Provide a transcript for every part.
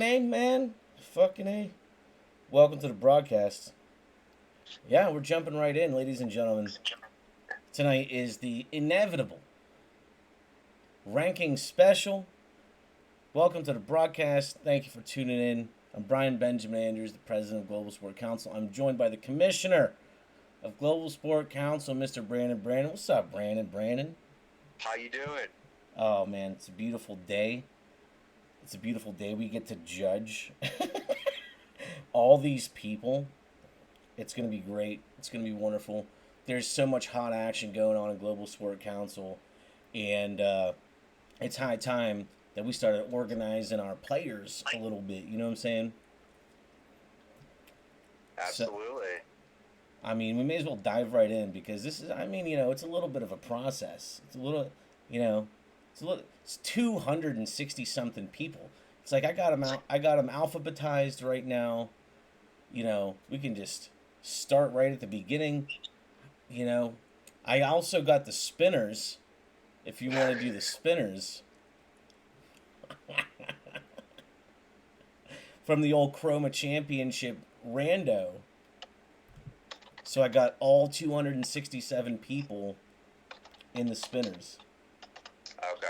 Main man, fucking A. Welcome to the broadcast. Yeah, we're jumping right in, ladies and gentlemen. Tonight is the inevitable ranking special. Welcome to the broadcast. Thank you for tuning in. I'm Brian Benjamin Andrews, the president of Global Sport Council. I'm joined by the commissioner of Global Sport Council, Mr. Brandon. Brandon, what's up, Brandon? Brandon? How you doing? Oh man, it's a beautiful day. It's a beautiful day. We get to judge all these people. It's going to be great. It's going to be wonderful. There's so much hot action going on in Global Sport Council, and it's high time that we started organizing our players a little bit. You know what I'm saying? So, Absolutely. I mean, we may as well dive right in because this is, I mean, it's a little bit of a process. It's a little, you know, it's 260 something people. It's like I got them alphabetized right now. We can just start right at the beginning. You know, I also got the spinners. If you want to do the spinners from the old Chroma Championship rando. So I got all 267 people in the spinners. Okay.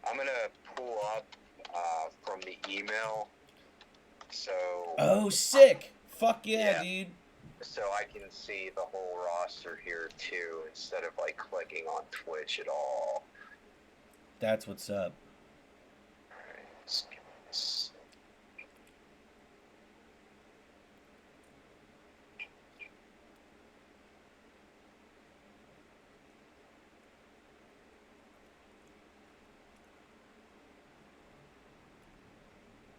I'm gonna pull up from the email, so Oh, sick! Fuck yeah, yeah, dude. so I can see the whole roster here too, instead of like clicking on Twitch at all. That's what's up. Alright, let's get this.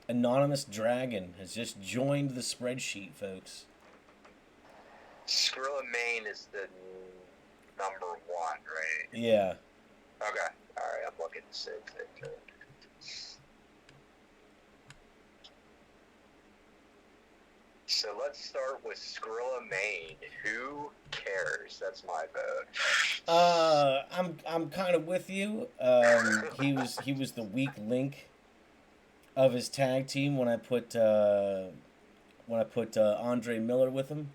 Anonymous Dragon has just joined the spreadsheet, folks. Skrilla Main is the number one, right? Yeah. Okay. All right, I'm looking at the same thing too. So let's start with Skrilla Main. Who cares? That's my vote. I'm kind of with you. He was the weak link of his tag team when I put Andre Miller with him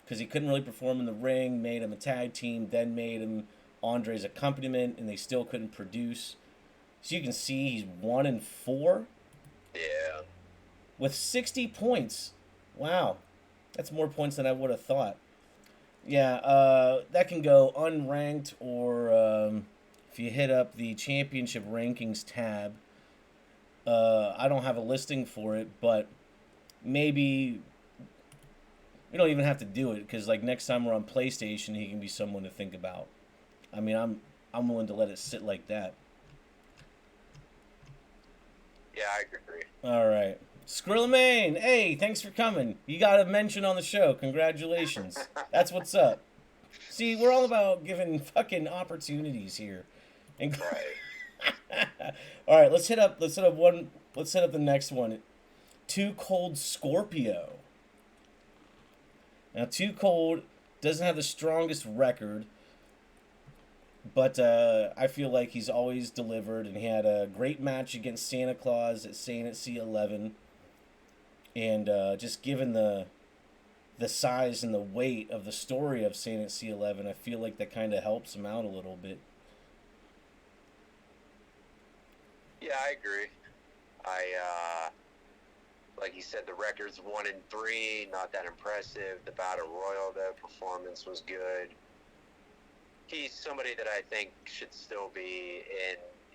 because he couldn't really perform in the ring. Made him a tag team, then made him Andre's accompaniment, and they still couldn't produce. So you can see he's 1-4 Yeah. with 60 points. Wow, that's more points than I would have thought. Yeah, that can go unranked or if you hit up the championship rankings tab. I don't have a listing for it, but maybe we don't even have to do it because like next time we're on PlayStation, he can be someone to think about. I mean, I'm willing to let it sit like that. Yeah, I agree. All right, Skrillamain, hey, thanks for coming. You got a mention on the show. Congratulations. That's what's up. See, we're all about giving fucking opportunities here. And Right. all right, let's hit up the next one. Too Cold Scorpio. Now, Too Cold doesn't have the strongest record, but I feel like he's always delivered, and he had a great match against Santa Claus at Saint at C11, and just given the size and the weight of the story of Saint at C11, I feel like that kind of helps him out a little bit. Yeah, I agree. Like you said, the record's 1-3, not that impressive. The Battle Royal, though, performance was good. He's somebody that I think should still be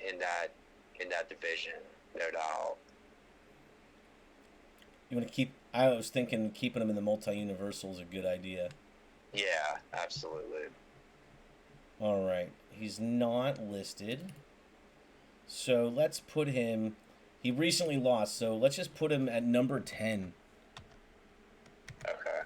in that division, no doubt. You want to keep? I was thinking keeping him in the multi-universal is a good idea. Yeah, absolutely. All right, he's not listed, so let's put him. He recently lost, so let's just put him at number 10. Okay.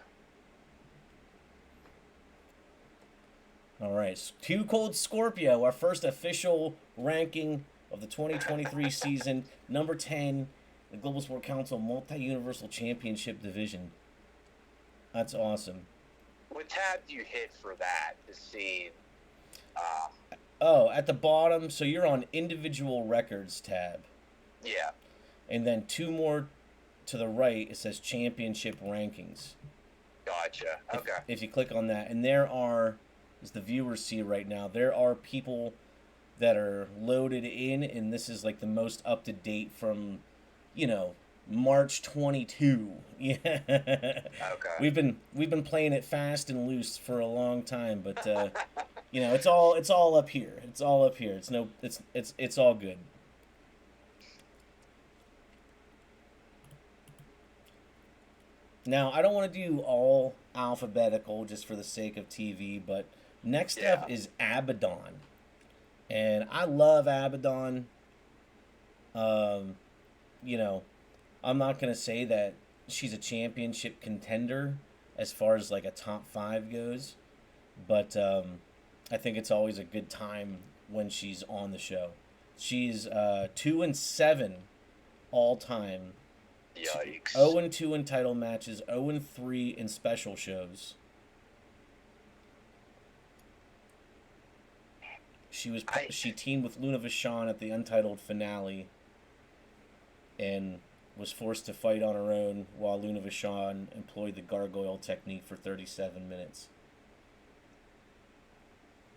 All right, Too Cold Scorpio, our first official ranking of the 2023 season, number 10, the Global Sport Council Multi Universal Championship Division. That's awesome. What tab do you hit for that to see? Uh, Oh, at the bottom, so you're on individual records tab. Yeah. And then 2 more to the right, it says championship rankings. Gotcha. Okay. If you click on that, and there are, as the viewers see right now, there are people that are loaded in, and this is like the most up to date from, you know, March 22. Yeah. Okay. We've been playing it fast and loose for a long time, but you know, it's all up here. It's all up here. It's all good. Now, I don't want to do all alphabetical just for the sake of TV, but next up Yeah. is Abaddon. And I love Abaddon. Um, you know, I'm not going to say that she's a championship contender as far as like a top 5 goes, but I think it's always a good time when she's on the show. She's 2-7 all time. Yikes. 0-2 in title matches, 0-3 in special shows. She teamed with Luna Vachon at the Untitled finale, and was forced to fight on her own while Luna Vachon employed the gargoyle technique for 37 minutes.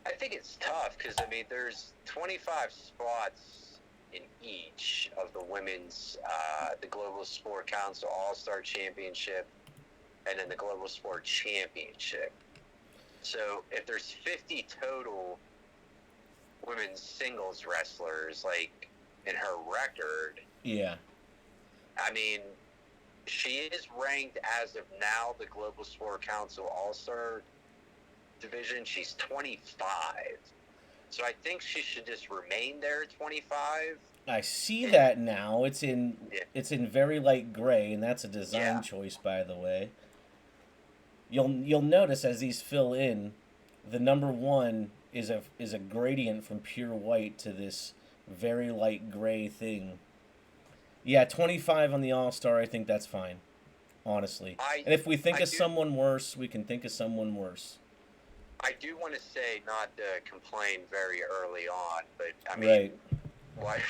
I think it's tough because, I mean, there's 25 spots in each of the women's, the Global Sport Council All-Star Championship and then the Global Sport Championship. So if there's 50 total women's singles wrestlers, like, in her record, Yeah. I mean, she is ranked as of now the Global Sport Council All-Star division. She's 25. So I think she should just remain there at 25. I see that now. It's in Yeah. it's in very light gray, and that's a design Yeah. choice, by the way. You'll notice as these fill in, the number 1 is a gradient from pure white to this very light gray thing. Yeah, 25 on the All-Star, I think that's fine, honestly. And if we think of someone worse, we can think of someone worse. I do want to say not to complain very early on, but I mean, Right. why?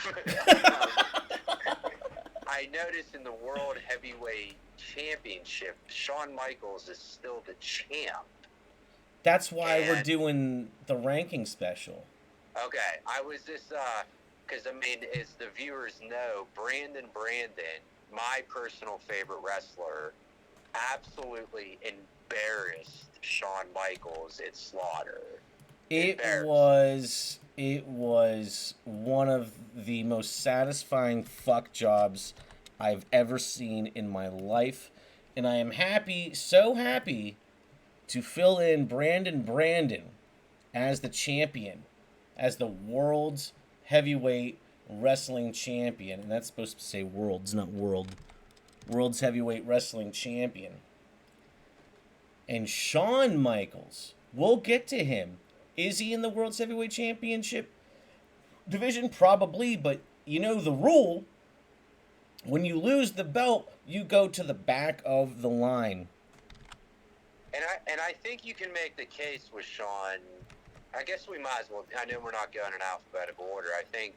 I noticed in the World Heavyweight Championship, Shawn Michaels is still the champ. That's why we're doing the ranking special. Okay, I was just, because, I mean, as the viewers know, Brandon, my personal favorite wrestler, absolutely embarrassed Shawn Michaels at Slaughter. It was one of the most satisfying fuck jobs I've ever seen in my life, and I am so happy to fill in Brandon as the champion, as the world's heavyweight wrestling champion, and that's supposed to say world's, not world. World's heavyweight wrestling champion. And Shawn Michaels, we'll get to him. Is he in the World's Heavyweight Championship division? Probably, but you know the rule. When you lose the belt, you go to the back of the line. And I think you can make the case with Shawn. I guess we might as well. I know we're not going in alphabetical order. I think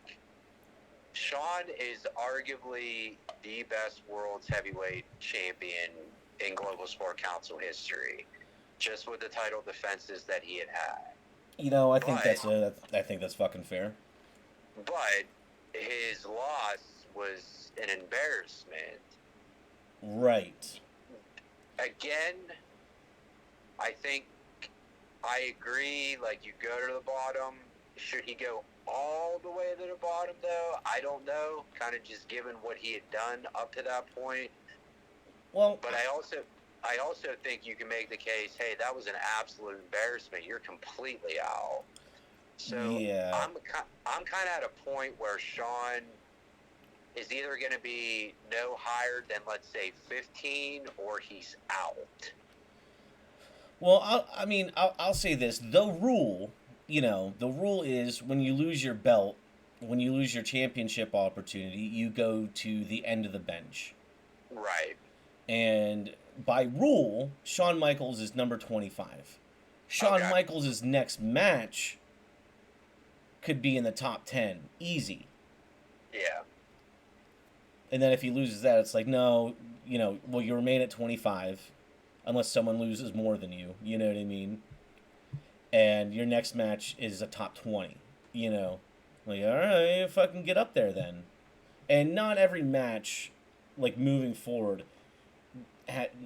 Shawn is arguably the best World's Heavyweight Champion in Global Sport Council history, just with the title defenses that he had. You know, I think that's fucking fair. But his loss was an embarrassment. Right. Again, I think I agree. Like, you go to the bottom. Should he go all the way to the bottom, though? I don't know. Kind of just given what he had done up to that point. Well, but I also think you can make the case, hey, that was an absolute embarrassment. You're completely out. So yeah. I'm kind of at a point where Shawn is either going to be no higher than, let's say, 15, or he's out. Well, I'll say this. The rule is when you lose your belt, when you lose your championship opportunity, you go to the end of the bench. Right. And by rule, Shawn Michaels is number 25. Shawn Michaels' next match could be in the top 10. Easy. Yeah. And then if he loses that, it's like, no, well, you remain at 25 unless someone loses more than you. You know what I mean? And your next match is a top 20. You know, like, all right, fucking get up there then. And not every match, like moving forward,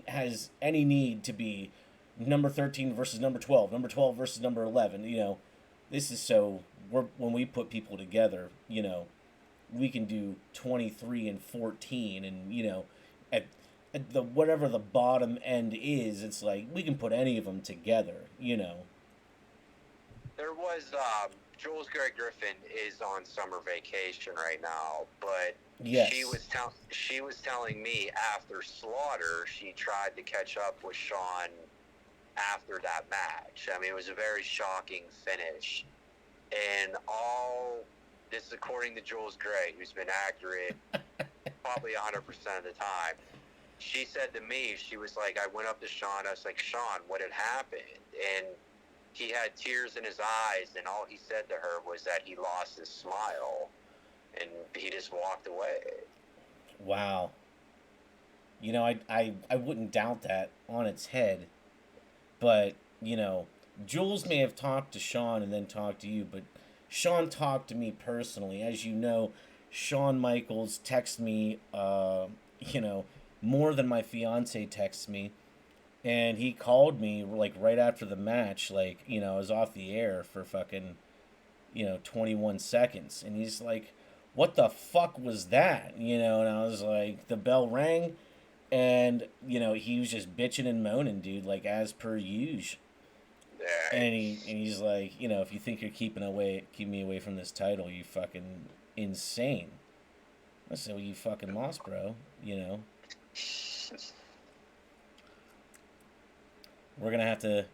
has any need to be number 13 versus number 12, number 12 versus number 11. This is so when we put people together, we can do 23 and 14, and at the whatever the bottom end is, it's like we can put any of them together. There was Jules Gray Griffin is on summer vacation right now, but Yes. she was telling me after Slaughter she tried to catch up with Sean after that match. I mean, it was a very shocking finish, and all this is according to Jules Gray, who's been accurate probably 100% of the time. She said to me, she was like, I went up to Sean, I was like, Sean, what had happened? And he had tears in his eyes, and all he said to her was that he lost his smile, and he just walked away. Wow. I wouldn't doubt that on its head. But, Jules may have talked to Sean and then talked to you, but Sean talked to me personally. As you know, Shawn Michaels texts me, more than my fiance texts me. And he called me, like, right after the match, like, I was off the air for fucking, 21 seconds. And he's like, what the fuck was that? And I was like, the bell rang. And, he was just bitching and moaning, dude, like, as per usual. Yeah. And he's like, if you think you're keeping me away from this title, you fucking insane. I said, well, you fucking lost, bro, We're gonna have to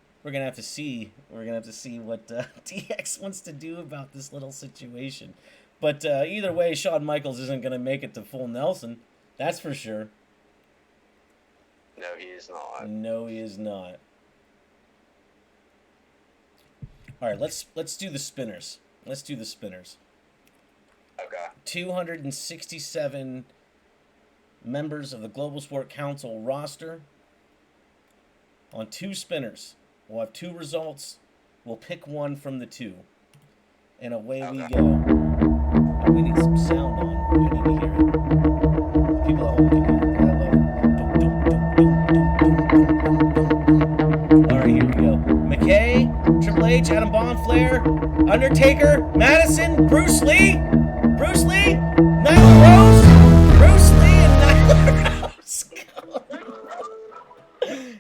see what DX wants to do about this little situation. But either way, Shawn Michaels isn't gonna make it to full Nelson. That's for sure. No, he is not. No, he is not. All right, let's do the spinners. Okay. 267 members of the Global Sport Council roster. On 2 spinners. We'll have 2 results. We'll pick one from the 2. And away we go. Oh, we need some sound on. I need to hear it. People at home can hear it. I love it. Alright, here we go. McKay, Triple H, Adam Bonflair, Undertaker, Madison, Bruce Lee, Nyla Rose, Bruce Lee, and Nyla Rose.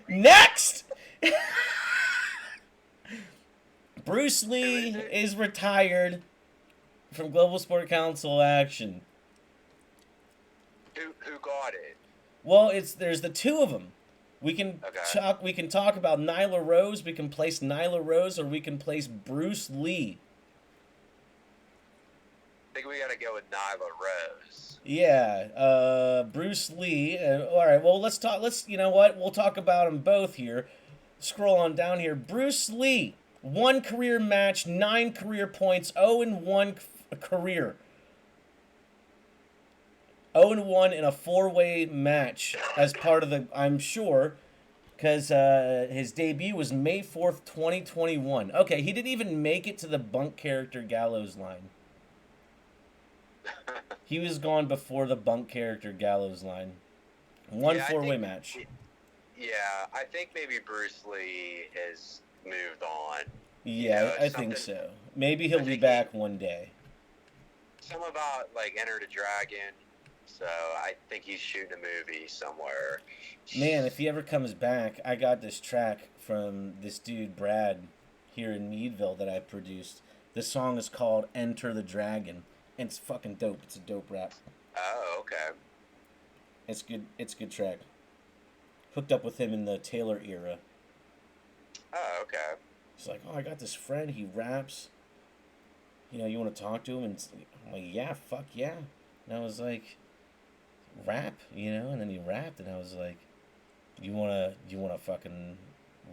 Next! Bruce Lee is retired from Global Sport Council action. Who got it? Well, there's the 2 of them. We can Okay. talk about Nyla Rose. We can place Nyla Rose, or we can place Bruce Lee. I think we gotta go with Nyla Rose. Yeah, Bruce Lee. All right, well, let's talk. You know what? We'll talk about them both here. Scroll on down here. Bruce Lee, 1 career match, 9 career points, 0-1 career. 0-1 in a 4-way match as part of I'm sure, because his debut was May 4th, 2021. Okay, he didn't even make it to the bunk character Gallows line. He was gone before the bunk character Gallows line. 1 4-way match. Yeah, I think maybe Bruce Lee has moved on. Yeah, I think so. Maybe he'll be back one day. Something about, like, Enter the Dragon. So I think he's shooting a movie somewhere. Man, if he ever comes back, I got this track from this dude, Brad, here in Meadville that I produced. The song is called Enter the Dragon. And it's fucking dope. It's a dope rap. Oh, okay. It's good. It's a good track. Hooked up with him in the Taylor era. Oh, okay. He's like, oh, I got this friend. He raps. You want to talk to him? And I'm like, yeah, fuck yeah. And I was like, rap, and then he rapped, and I was like, you wanna fucking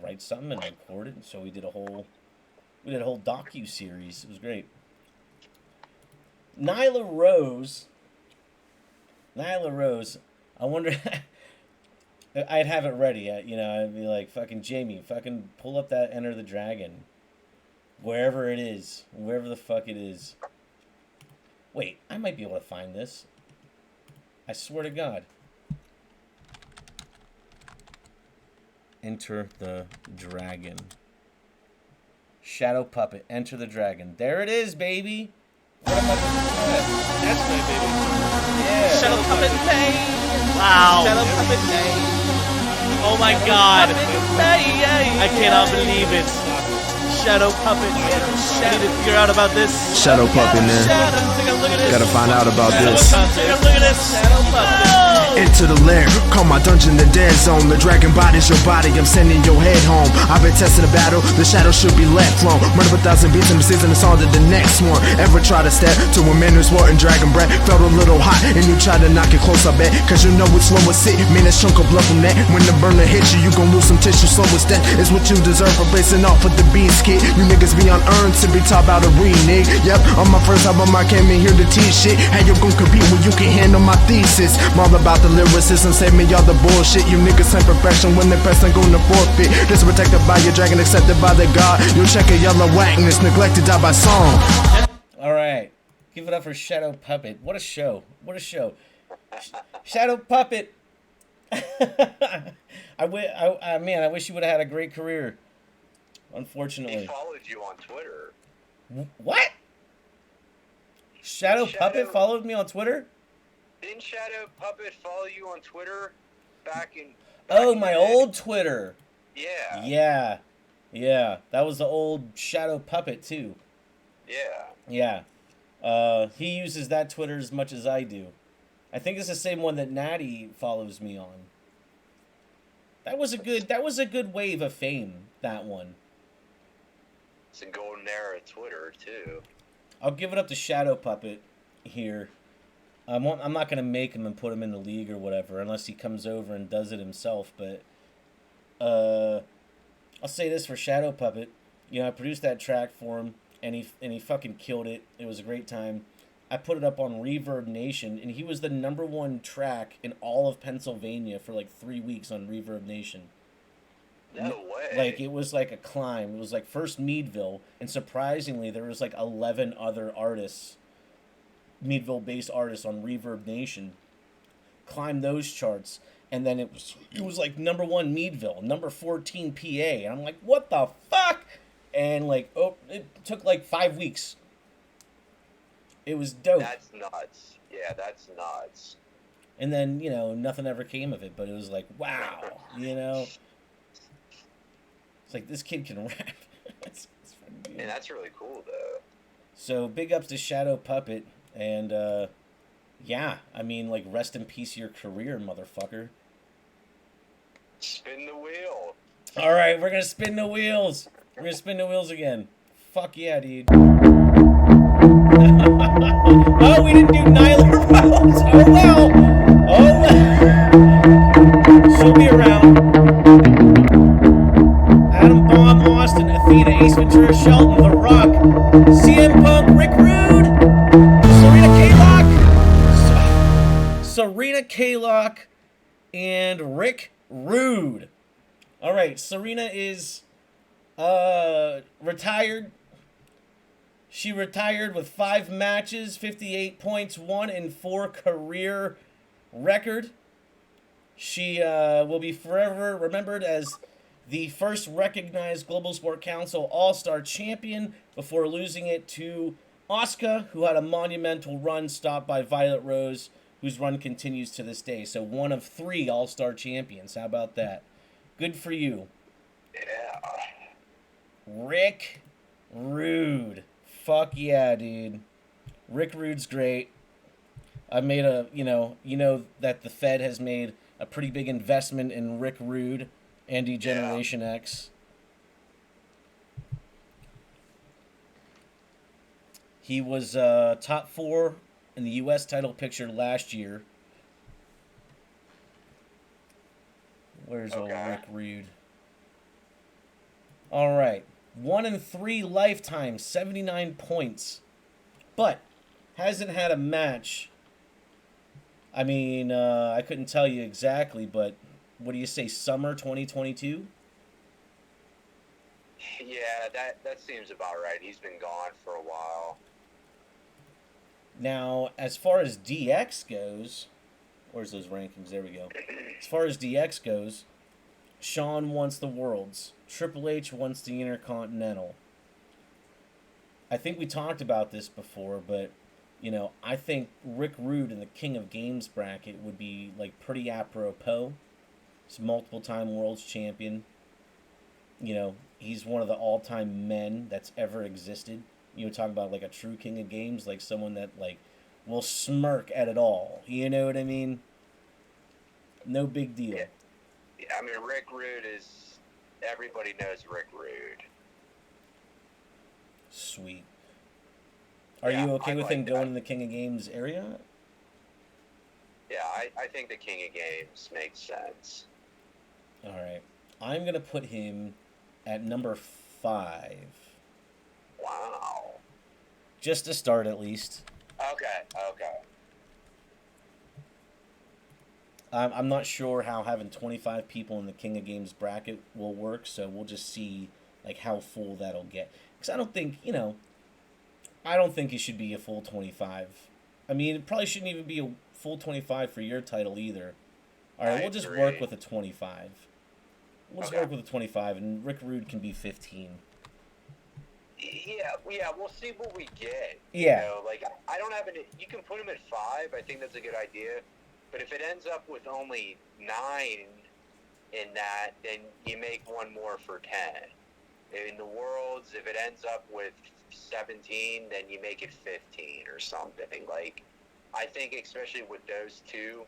write something and record it? And so we did a whole docu-series. It was great. Nyla Rose Nyla Rose. I wonder. I'd have it ready. I'd be like, fucking Jamie, fucking pull up that Enter the Dragon. Wherever it is. Wherever the fuck it is. Wait, I might be able to find this. I swear to God. Enter the Dragon. Shadow Puppet. Enter the Dragon. There it is, baby. What am I doing? That's my baby. Yeah. Shadow Puppet Day. Wow. Shadow Puppet Day. Oh my God. I cannot believe it. Shadow Puppet. I need to figure out about this. Shadow Puppet, man. Gotta find out about this. Take a look at this. Shadow Puppet. Into the lair, call my dungeon the dead zone. The dragon body's your body, I'm sending your head home. I've been testing the battle, the shadow should be let flown. Murder 1,000 beats and season it's on to the next one. Ever try to step to a man who's wanting dragon breath? Felt a little hot and you try to knock it close, I bet. Cause you know it's slow as sit, man, it's chunk of blood from that. When the burner hits you, you gon' lose some tissue, slow as death. It's what you deserve for basing off of the beast kid. You niggas be unearned to be taught about a renege. Yep, on my first album I came in here to teach shit. How you gon' compete when you can handle my thesis? I'm all about the lyricism, save me all the bullshit. You niggas ain't perfection when they press, I'm gonna forfeit. Disrespected by your dragon, accepted by the god. You check a yellow whackness, neglected die by song. Alright. Give it up for Shadow Puppet. What a show. What a show. Shadow Puppet. Man, I wish you would have had a great career. Unfortunately. He followed you on Twitter. What? Shadow Puppet followed me on Twitter? Didn't Shadow Puppet follow you on Twitter back in... Oh, my old Twitter. Yeah. Yeah. That was the old Shadow Puppet, too. Yeah. Yeah. He uses that Twitter as much as I do. I think it's the same one that Natty follows me on. That was a good wave of fame, that one. It's a golden era of Twitter, too. I'll give it up to Shadow Puppet here. I'm not going to make him and put him in the league or whatever, unless he comes over and does it himself, but I'll say this for Shadow Puppet. I produced that track for him, and he fucking killed it. It was a great time. I put it up on Reverb Nation, and he was the #1 track in all of Pennsylvania for like 3 weeks on Reverb Nation. No way. Like, it was like a climb. It was like first Meadville, and surprisingly, there was like 11 other artists, Meadville-based artists on Reverb Nation, climbed those charts, and then it was like #1 Meadville, number 14 PA, and I'm like, what the fuck? And like, it took like 5 weeks. It was dope. That's nuts. Yeah, that's nuts. And then, nothing ever came of it, but it was like, wow, It's like, this kid can rap. it's fucking And that's really cool, though. So, big ups to Shadow Puppet, and, yeah, I mean, like, rest in peace your career, motherfucker. Spin the wheel. Alright, we're gonna spin the wheels. We're gonna spin the wheels again. Fuck yeah, dude. Oh, we didn't do Nyla Rose. Oh, well. Oh, well. She'll be around. Adam Bomb, Austin, Athena, Ace Ventura, Shelton, The Rock, CM Punk, Rick Rude, Serena K-Lock, and Rick Rude. All right, Serena is retired. She retired with 5 matches, 58 points, 1-4 career record. She will be forever remembered as the first recognized Global Sport Council All-Star champion before losing it to Asuka, who had a monumental run stopped by Violet Rose, whose run continues to this day. So 1 of 3 All-Star champions. How about that? Good for you. Yeah. Rick Rude. Fuck yeah, dude. Rick Rude's great. I made a, you know that the Fed has made a pretty big investment in Rick Rude and Generation X. He was top 4 in the U.S. title picture last year. Where's old Rick Rude? All right. 1-3 lifetime, 79 points. But hasn't had a match I mean, I couldn't tell you exactly, but what do you say, summer 2022? Yeah, that seems about right. He's been gone for a while. Now, as far as DX goes, where's those rankings? There we go. As far as DX goes, Shawn wants the Worlds. Triple H wants the Intercontinental. I think we talked about this before, but, you know, I think Rick Rude in the King of Games bracket would be, like, pretty apropos. He's multiple-time World's Champion. You know, he's one of the all-time men that's ever existed. You know, talk about, like, a true King of Games, like someone that, like, will smirk at it all. You know what I mean? No big deal. Yeah, I mean, Rick Rude is... Everybody knows Rick Rude. Sweet. Are Yeah, you okay I with like him going that. in the King of Games area? Yeah, I think the King of Games makes sense. All right. I'm going to put him at number 5. Wow. Just to start, at least. Okay. I'm not sure how having 25 people in the King of Games bracket will work, so we'll just see like how full that'll get. Because I don't think, you know, I don't think it should be a full 25. I mean, it probably shouldn't even be a full 25 for your title either. All right, I we'll just agree. work with a 25. We'll just Okay. work with a 25, and Rick Rude can be 15. Yeah, we'll see what we get. Yeah. You know, like, I don't have any... You can put him at 5. I think that's a good idea. But if it ends up with only 9 in that, then you make one more for 10. In the Worlds, if it ends up with 17, then you make it 15 or something. Like, I think especially with those two,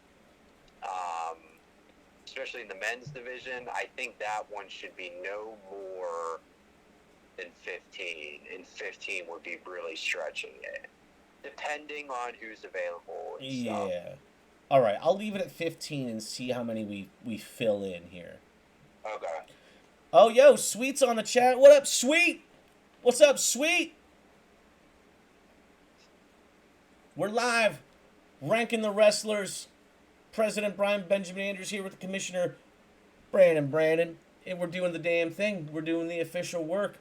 especially in the men's division, I think that one should be no more than 15. And 15 would be really stretching it, depending on who's available and stuff. Yeah. All right, I'll leave it at 15 and see how many we fill in here. Okay. Oh, yo, Sweet's on the chat. What up, Sweet? What's up, Sweet? We're live, ranking the wrestlers. President Brian Benjamin Andrews here with the Commissioner Brandon. And we're doing the damn thing. We're doing the official work.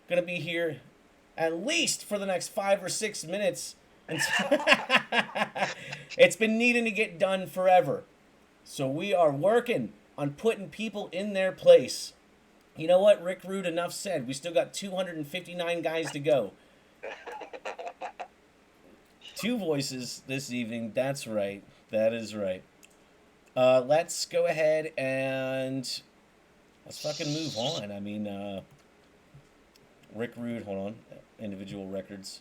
Gonna be here at least for the next 5 or 6 minutes. It's been needing to get done forever. So we are working on putting people in their place. You know what, Rick Rude, enough said. We still got 259 guys to go. 2 voices this evening. That's right. That is right. Let's go ahead and let's fucking move on. I mean, Rick Rude, hold on. Individual records.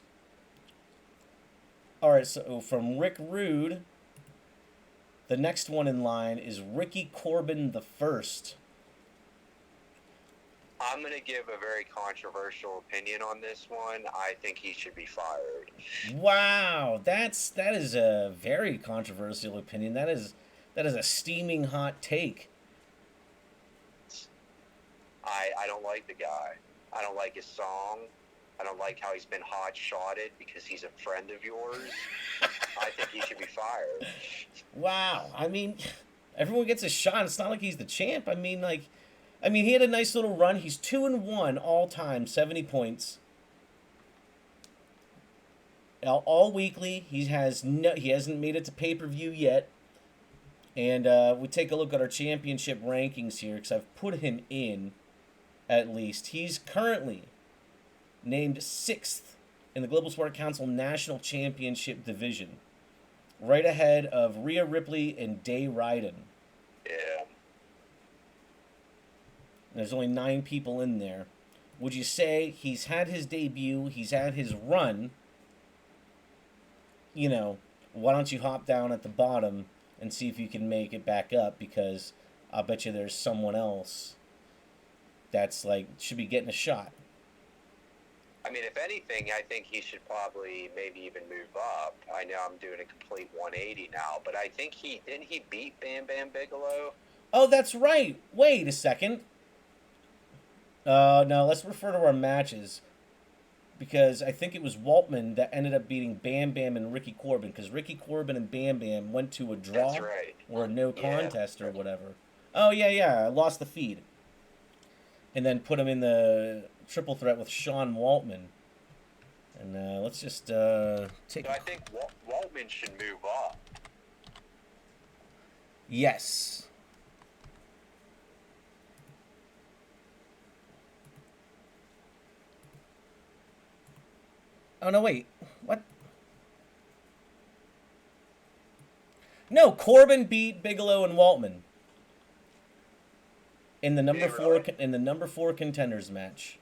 All right, so from Rick Rude, the next one in line is Ricky Corbin the First. I'm going to give a very controversial opinion on this one. I think he should be fired. Wow, that is a very controversial opinion. That is a steaming hot take. I don't like the guy. I don't like his song. I don't like how he's been hot-shotted because he's a friend of yours. I think he should be fired. Wow, I mean, everyone gets a shot. It's not like he's the champ. I mean, he had a nice little run. He's 2-1 all time, 70 points. All weekly. He hasn't made it to pay-per-view yet. And we take a look at our championship rankings here because I've put him in, at least. He's currently named 6th in the Global Sport Council National Championship Division, right ahead of Rhea Ripley and Day Ryden. Yeah. There's only 9 people in there. Would you say he's had his debut, he's had his run? You know, why don't you hop down at the bottom and see if you can make it back up, because I'll bet you there's someone else that's like should be getting a shot. I mean, if anything, I think he should probably maybe even move up. I know I'm doing a complete 180 now, but I think didn't he beat Bam Bam Bigelow? Oh, that's right. Wait a second. No, let's refer to our matches. because I think it was Waltman that ended up beating Bam Bam and Ricky Corbin, because Ricky Corbin and Bam Bam went to a draw That's right. or a no Yeah. contest or whatever. Oh, yeah, I lost the feed. And then put him in the triple threat with Sean Waltman. And let's just take... So I think Waltman should move up. Yes. Oh, no, wait. What? No, Corbin beat Bigelow and Waltman in the number Did he really? in the number 4 contenders match.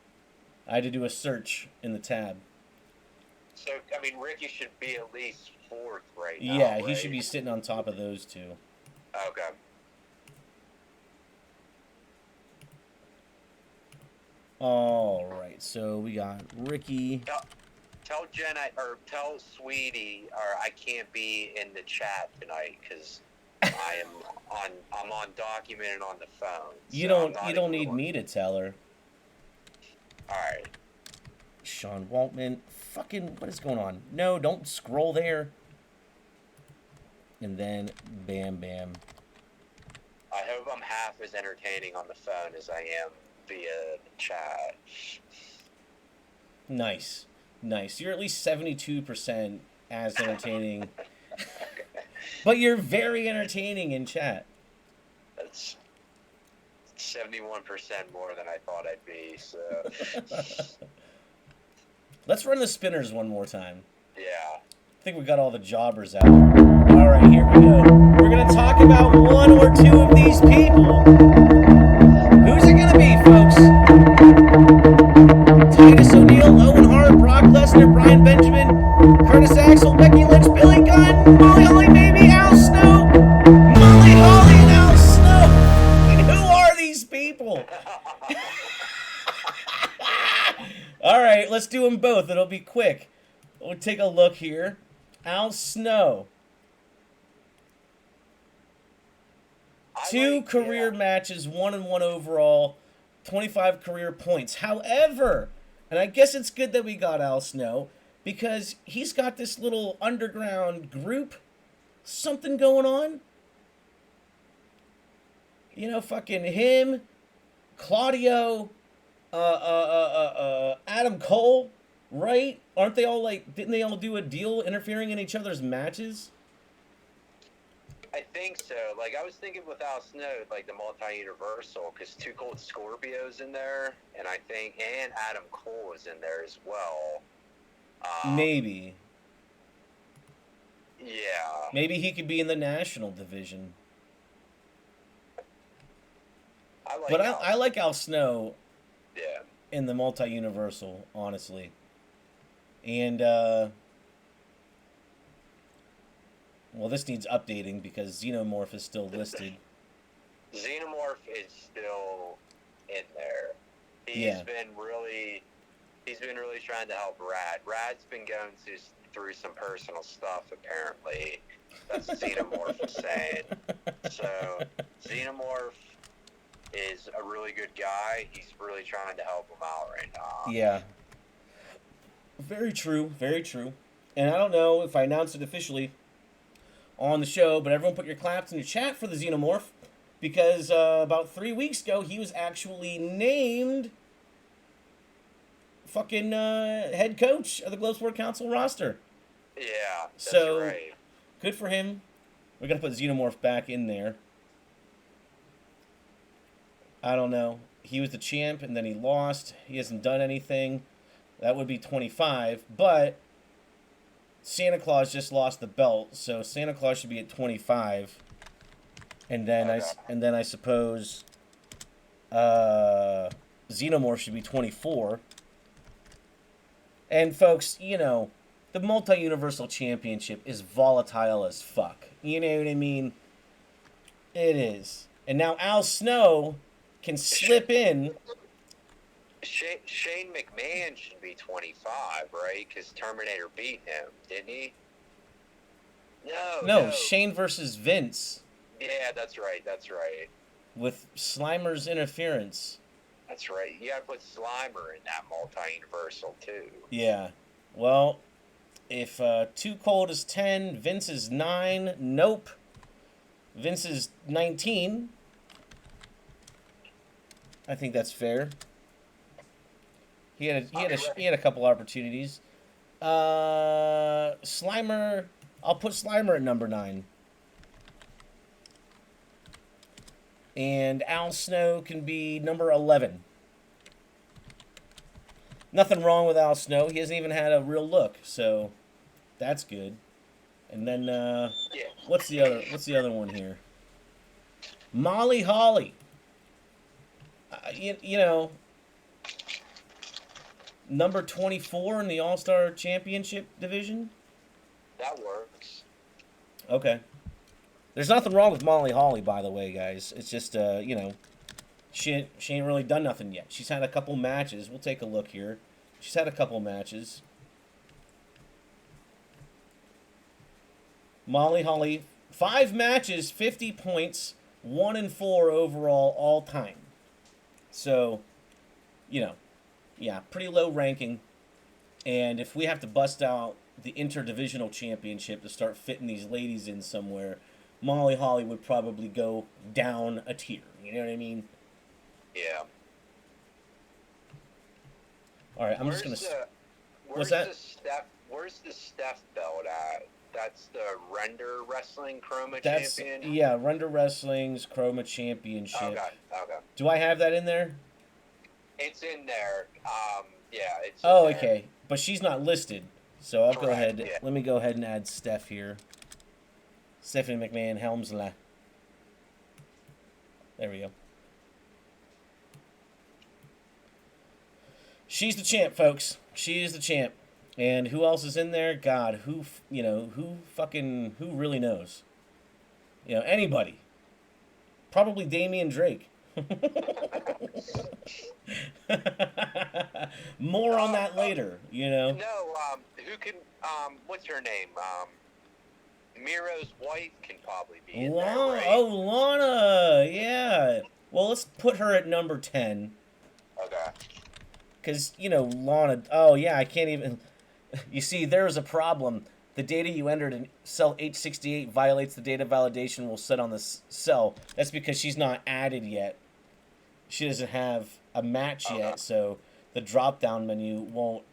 I had to do a search in the tab. So, I mean, Ricky should be at least 4th right now. Yeah, he right? should be sitting on top of those two. Okay. All right, so we got Ricky. Tell Jen or tell Sweetie, or I can't be in the chat tonight because I'm on document and on the phone. You so I'm don't not need ignoring- me to tell her. All right. Sean Waltman. Fucking, what is going on? No, don't scroll there. And then Bam Bam. I hope I'm half as entertaining on the phone as I am via chat. Nice. You're at least 72% as entertaining. But you're very entertaining in chat. That's 71% more than I thought I'd be. So Let's run the spinners one more time. yeah. I think we got all the jobbers out. All right, here we go. We're going to talk about one or two of these people. Who's it going to be, folks? Titus O'Neil, Owen Hart, Brock Lesnar, Brian Benjamin, Curtis Axel, Becky Lynch, Billy Gunn, Molly Holly, maybe Al Snow. Molly Holly and Al Snow. And who are these people? All right, let's do them both. It'll be quick. We'll take a look here. Al Snow. Two career matches, 1-1 overall, 25 career points. However, and I guess it's good that we got Al Snow, because he's got this little underground group, something going on. You know, fucking him, Claudio, Adam Cole, right? Aren't they all like, didn't they all do a deal interfering in each other's matches? I think so. Like, I was thinking with Al Snow, like the multi-universal, because Two Cold Scorpio's in there, and I think, and Adam Cole is in there as well. Maybe. Yeah. Maybe he could be in the national division. I like But Al. I like Al Snow Yeah. in the multi-universal, honestly. And, well, this needs updating because Xenomorph is still listed. Xenomorph is still in there. Yeah. He's been really trying to help Rad. Rad's been going through some personal stuff, apparently. That's what Xenomorph is saying. So, Xenomorph is a really good guy. He's really trying to help him out right now. Yeah. Very true, very true. And I don't know if I announced it officially on the show, but everyone put your claps in the chat for the Xenomorph, because about 3 weeks ago, he was actually named fucking head coach of the Globe Sport Council roster. Yeah, that's So, right. Good for him. We're going to put Xenomorph back in there. I don't know. He was the champ, and then he lost. He hasn't done anything. That would be 25, but Santa Claus just lost the belt, so Santa Claus should be at 25. And then I suppose Xenomorph should be 24. And folks, you know, the multi-universal championship is volatile as fuck. You know what I mean? It is. And now Al Snow can slip in. Shane McMahon should be 25, right? Because Terminator beat him, didn't he? No. Shane versus Vince Yeah, that's right. with Slimer's interference. That's right. You got to put Slimer in that multi-universal too. Yeah. Well, if Too Cold is 10, Vince is 9. Nope. Vince is 19. I think that's fair. He had a couple opportunities. Slimer, I'll put Slimer at number 9. And Al Snow can be number 11. Nothing wrong with Al Snow. He hasn't even had a real look, so that's good. And then what's the other one here? Molly Holly. You know, number 24 in the All-Star Championship division. That works. Okay. There's nothing wrong with Molly Holly, by the way, guys. It's just, you know, she ain't really done nothing yet. She's had a couple matches. We'll take a look here. She's had a couple matches. Molly Holly, 5 matches, 50 points, 1-4 overall, all time. So, you know, yeah, pretty low ranking. And if we have to bust out the interdivisional championship to start fitting these ladies in somewhere, Molly Holly would probably go down a tier. You know what I mean? Yeah. All right, I'm just gonna. What's that? Where's the Steph belt at? That's the Render Wrestling Chroma That's Champion. yeah, Render Wrestling's Chroma Championship. Okay. Do I have that in there? It's in there. Yeah, it's. Oh, in there. okay. But she's not listed, so I'll go Correct, ahead. yeah. Let me go ahead and add Steph here. Stephanie McMahon Helmsley. There we go. She's the champ, folks. She is the champ. And who else is in there? God, who really knows? You know, anybody. Probably Damian Drake. More on that later, you know. No, who can? What's her name? Miro's wife can probably be in there, right? Oh, Lana, yeah. Well, let's put her at number 10. Okay. Because, you know, Lana... Oh, yeah, I can't even... You see, there's a problem. The data you entered in cell 868 violates the data validation we'll set on this cell. That's because she's not added yet. She doesn't have a match yet, so the drop-down menu won't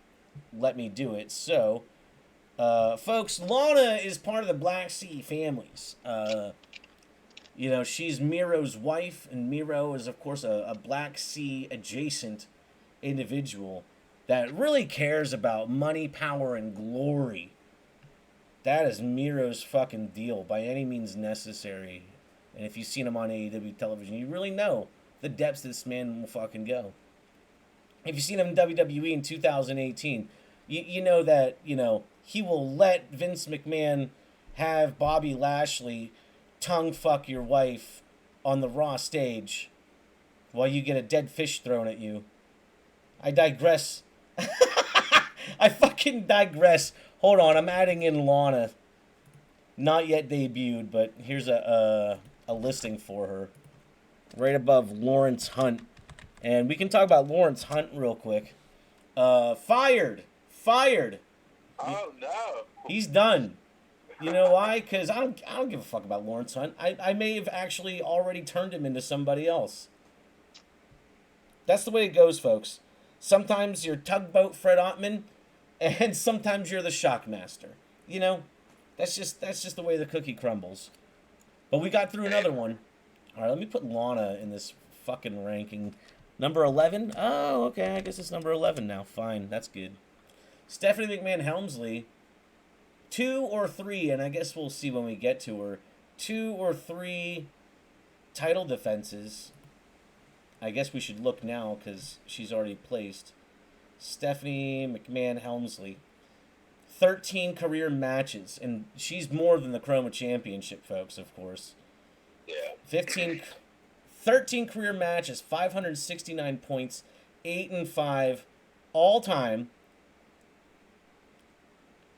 let me do it. So, folks, Lana is part of the Black Sea families. You know, she's Miro's wife, and Miro is, of course, a Black Sea adjacent individual that really cares about money, power, and glory. That is Miro's fucking deal by any means necessary. And if you've seen him on AEW television, you really know the depths this man will fucking go. If you've seen him in WWE in 2018, you know that, you know, he will let Vince McMahon have Bobby Lashley tongue fuck your wife on the Raw stage while you get a dead fish thrown at you. I digress. I fucking digress. Hold on, I'm adding in Lana. Not yet debuted, but here's a listing for her. Right above Lawrence Hunt. And we can talk about Lawrence Hunt real quick. Fired. Oh, no. He's done. You know why? Because I don't give a fuck about Lawrence Hunt. I may have actually already turned him into somebody else. That's the way it goes, folks. Sometimes you're Tugboat Fred Ottman, and sometimes you're the Shockmaster. You know, that's just the way the cookie crumbles. But we got through another one. All right, let me put Lana in this fucking ranking. Number 11? Oh, okay, I guess it's number 11 now. Fine, that's good. Stephanie McMahon Helmsley, 2 or 3, and I guess we'll see when we get to her, 2 or 3 title defenses. I guess we should look now because she's already placed. Stephanie McMahon Helmsley, 13 career matches, and she's more than the Chroma Championship, folks, of course. Yeah. 13 career matches, 569 points, 8-5 all time.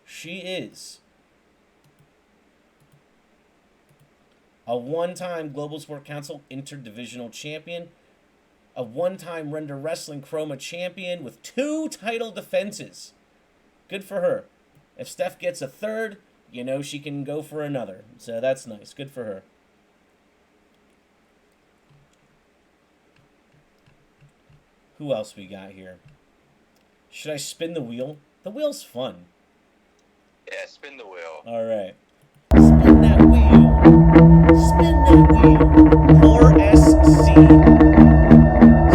She is a one-time Global Sport Council Interdivisional Champion, a one-time Render Wrestling Chroma champion with 2 title defenses. Good for her. If Steph gets a third, you know she can go for another. So that's nice. Good for her. Who else we got here? Should I spin the wheel? The wheel's fun. Yeah, spin the wheel. All right. Spin that wheel. Spin that wheel. Poor SC.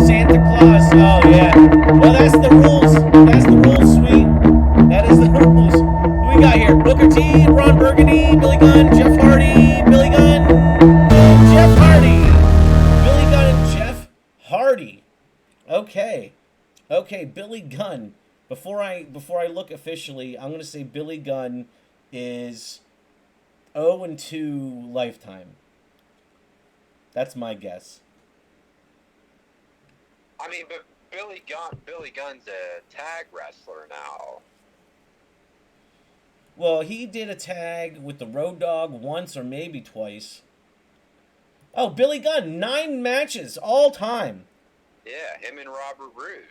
Santa Claus. Oh, yeah. Well, that's the rules. That's the rules, sweet. That is the rules. Who we got here? Booker T, Ron Burgundy, Billy Gunn, Jeff Hardy, Billy Gunn, Jeff Hardy. Billy Gunn and Jeff Hardy. Okay. Okay, Billy Gunn. Before I look officially, I'm going to say Billy Gunn is 0-2 lifetime. That's my guess. I mean, but Billy Gunn's a tag wrestler now. Well, he did a tag with the Road Dogg once or maybe twice. Oh, Billy Gunn, 9 matches all time. Yeah, him and Robert Roode.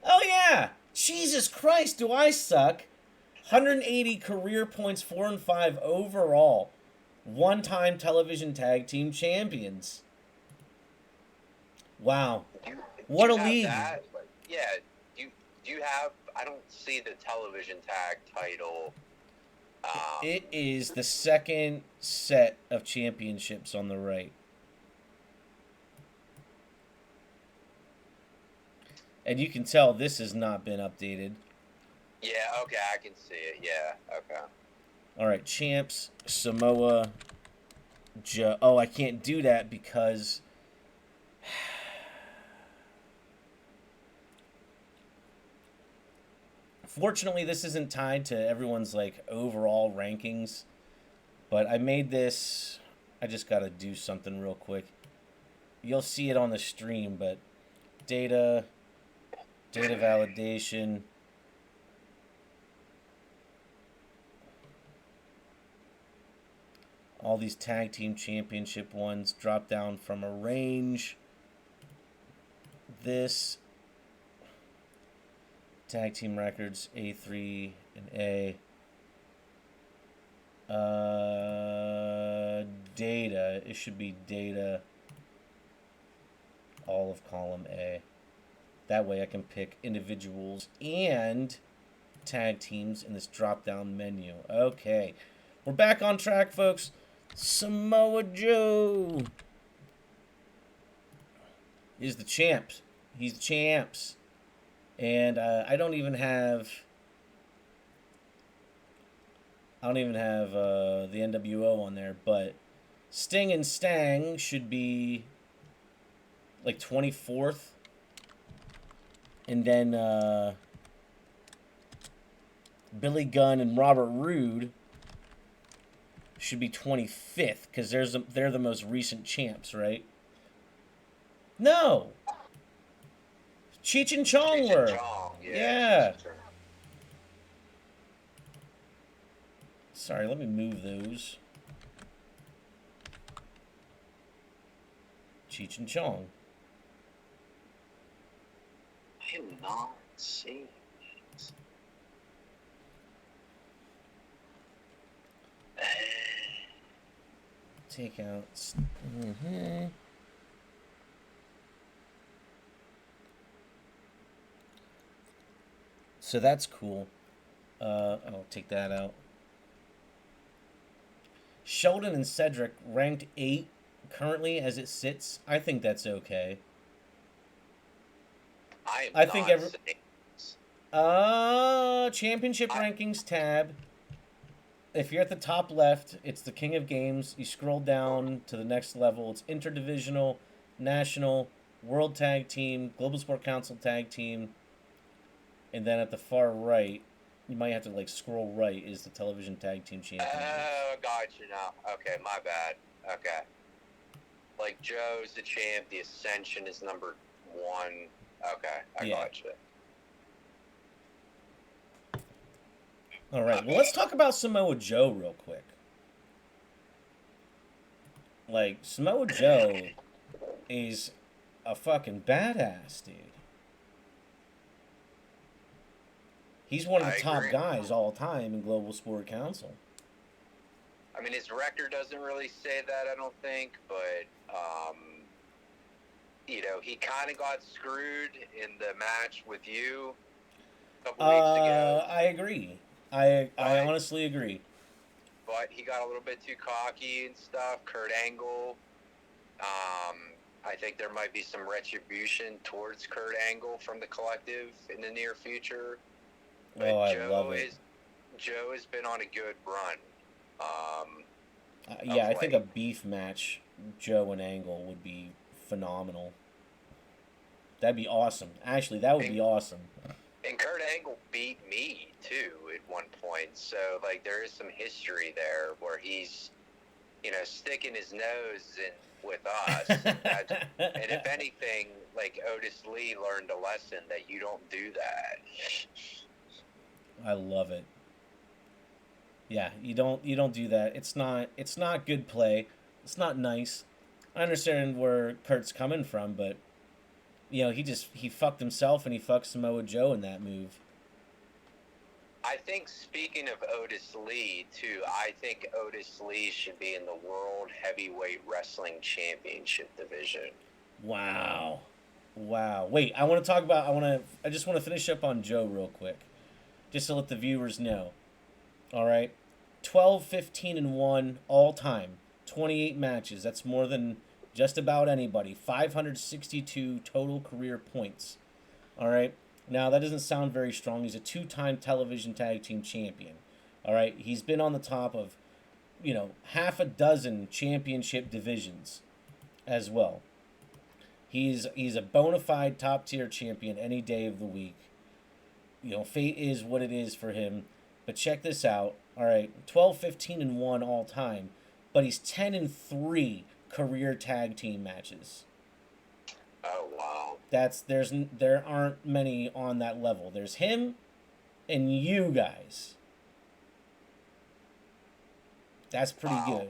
Oh, yeah. Jesus Christ, do I suck. 180 career points, 4 and 5 overall. One-time television tag team champions. Wow. What a league. That? Yeah, do you have... I don't see the television tag title. It is the second set of championships on the right. And you can tell this has not been updated. Yeah, okay, I can see it. Yeah, okay. All right, champs, Samoa Joe. Oh, I can't do that because... Fortunately, this isn't tied to everyone's, like, overall rankings. But I made this... I just got to do something real quick. You'll see it on the stream, but... Data validation. All these tag team championship ones drop down from a range. This tag team records A3 and A. Data. It should be data. All of column A. That way I can pick individuals and tag teams in this drop-down menu. Okay. We're back on track, folks. Samoa Joe is the champs. He's the champs. And I don't even have the NWO on there, but Sting and Stang should be like 24th. And then Billy Gunn and Robert Roode should be 25th because they're the most recent champs, right? No. Cheech and Chong were. Yeah. Sorry, let me move those. Cheech and Chong. I am not seeing it. Take out. Mm-hmm. So that's cool. I'll take that out. Sheldon and Cedric ranked 8 currently as it sits. I think that's okay. I think championship rankings tab. If you're at the top left, it's the King of Games. You scroll down to the next level. It's interdivisional, national, world tag team, Global Sport Council tag team. And then at the far right, you might have to like scroll right, is the television tag team championship. Oh, gotcha now. Okay, my bad. Okay. Like Joe's the champ, the Ascension is number 1. Okay, I gotcha. All right, well, let's talk about Samoa Joe real quick. Like, Samoa Joe is a fucking badass, dude. He's one of the I top agree. guys all time in Global Sport Council. I mean, his record doesn't really say that, I don't think, but, you know, he kind of got screwed in the match with you a couple weeks ago. I agree. I Right. honestly agree. But he got a little bit too cocky and stuff. Kurt Angle. I think there might be some retribution towards Kurt Angle from the collective in the near future. But Oh, I love it. Joe has been on a good run. Yeah, I think a late. beef match, Joe and Angle, would be phenomenal. That'd be awesome. Actually, that would be awesome. And Kurt Angle beat me too at one point, so like there is some history there where he's, you know, sticking his nose in with us. And if anything, like Otis Lee learned a lesson that you don't do that. I love it. Yeah, you don't do that. It's not good play. It's not nice. I understand where Kurt's coming from, but you know, he fucked himself and he fucked Samoa Joe in that move. I think speaking of Otis Lee too, I think Otis Lee should be in the World Heavyweight Wrestling Championship division. Wow. Wait, I just want to finish up on Joe real quick. Just to let the viewers know. All right. 12, 15 and 1 all time. 28 matches. That's more than just about anybody. 562 total career points. All right. Now, that doesn't sound very strong. He's a 2-time television tag team champion. All right. He's been on the top of, you know, half a dozen championship divisions as well. He's a bona fide top tier champion any day of the week. You know, fate is what it is for him. But check this out. All right. 12, 15 and 1 all time. But he's 10 and 3 career tag team matches. Oh wow. There aren't many on that level. There's him and you guys. That's pretty good.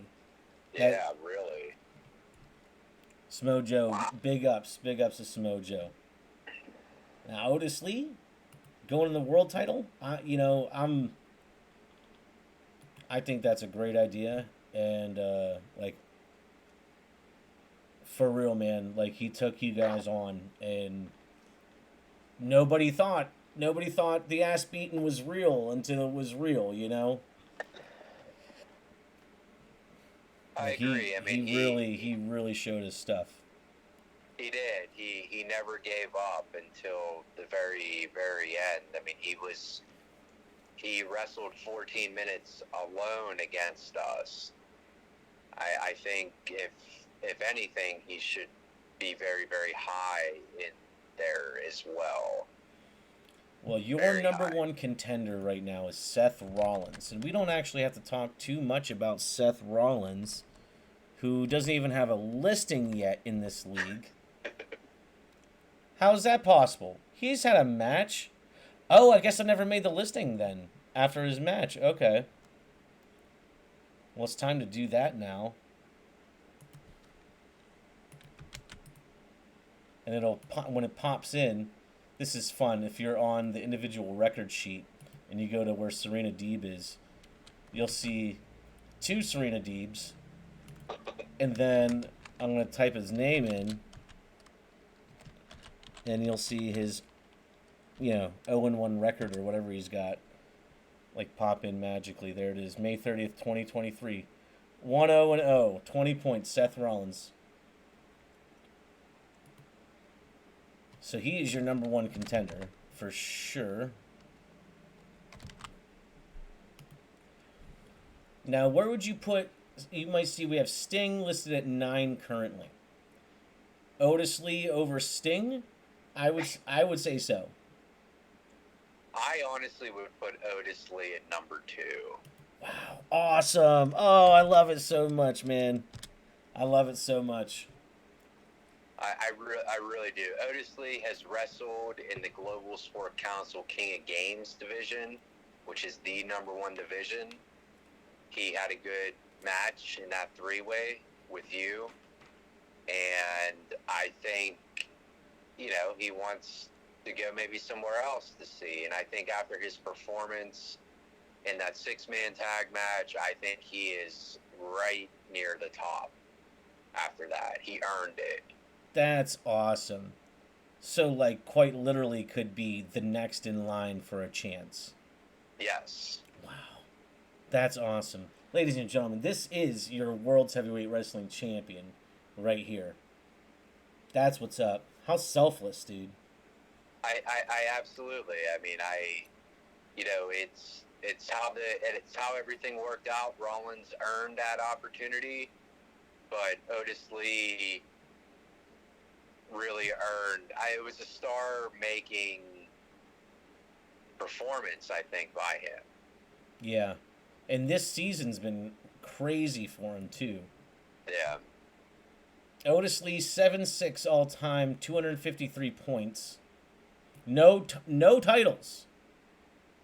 Yeah, really. Samoa Joe, big ups to Samoa Joe. Now Otis Lee going in the world title. I think that's a great idea, and like for real, man. Like he took you guys on, and nobody thought the ass beating was real until it was real. You know. I agree. He really showed his stuff. He did. He never gave up until the very, very end. I mean, he wrestled 14 minutes alone against us. I think if anything, he should be very, very high in there as well. Well, your Very number high. one contender right now is Seth Rollins. And we don't actually have to talk too much about Seth Rollins, who doesn't even have a listing yet in this league. How is that possible? He's had a match. Oh, I guess I never made the listing then, after his match. Okay. Well, it's time to do that now. And when it pops in, this is fun. If you're on the individual record sheet and you go to where Serena Deeb is, you'll see 2 Serena Deebs. And then I'm going to type his name in. And you'll see his, 0-1 record or whatever he's got, like, pop in magically. There it is, May 30th, 2023. 1-0-0, 20 points, Seth Rollins. So he is your number one contender, for sure. Now, where would you put... You might see we have Sting listed at 9 currently. Otis Lee over Sting? I would say so. I honestly would put Otis Lee at number 2. Wow. Awesome. Oh, I love it so much, man. I love it so much. I really do. Otis Lee has wrestled in the Global Sport Council King of Games division, which is the number 1 division. He had a good match in that 3-way with you. And I think he wants to go maybe somewhere else to see. And I think after his performance in that 6-man tag match, I think he is right near the top after that. He earned it. That's awesome. So, like, quite literally could be the next in line for a chance. Yes. Wow. That's awesome. Ladies and gentlemen, this is your World's Heavyweight Wrestling Champion right here. That's what's up. How selfless, dude. I absolutely. I mean, it's how everything worked out. Rollins earned that opportunity, but Otis Lee really earned. It was a star-making performance, I think, by him. Yeah. And this season's been crazy for him, too. Yeah. Otis Lee, 7-6 all-time, 253 points. No titles,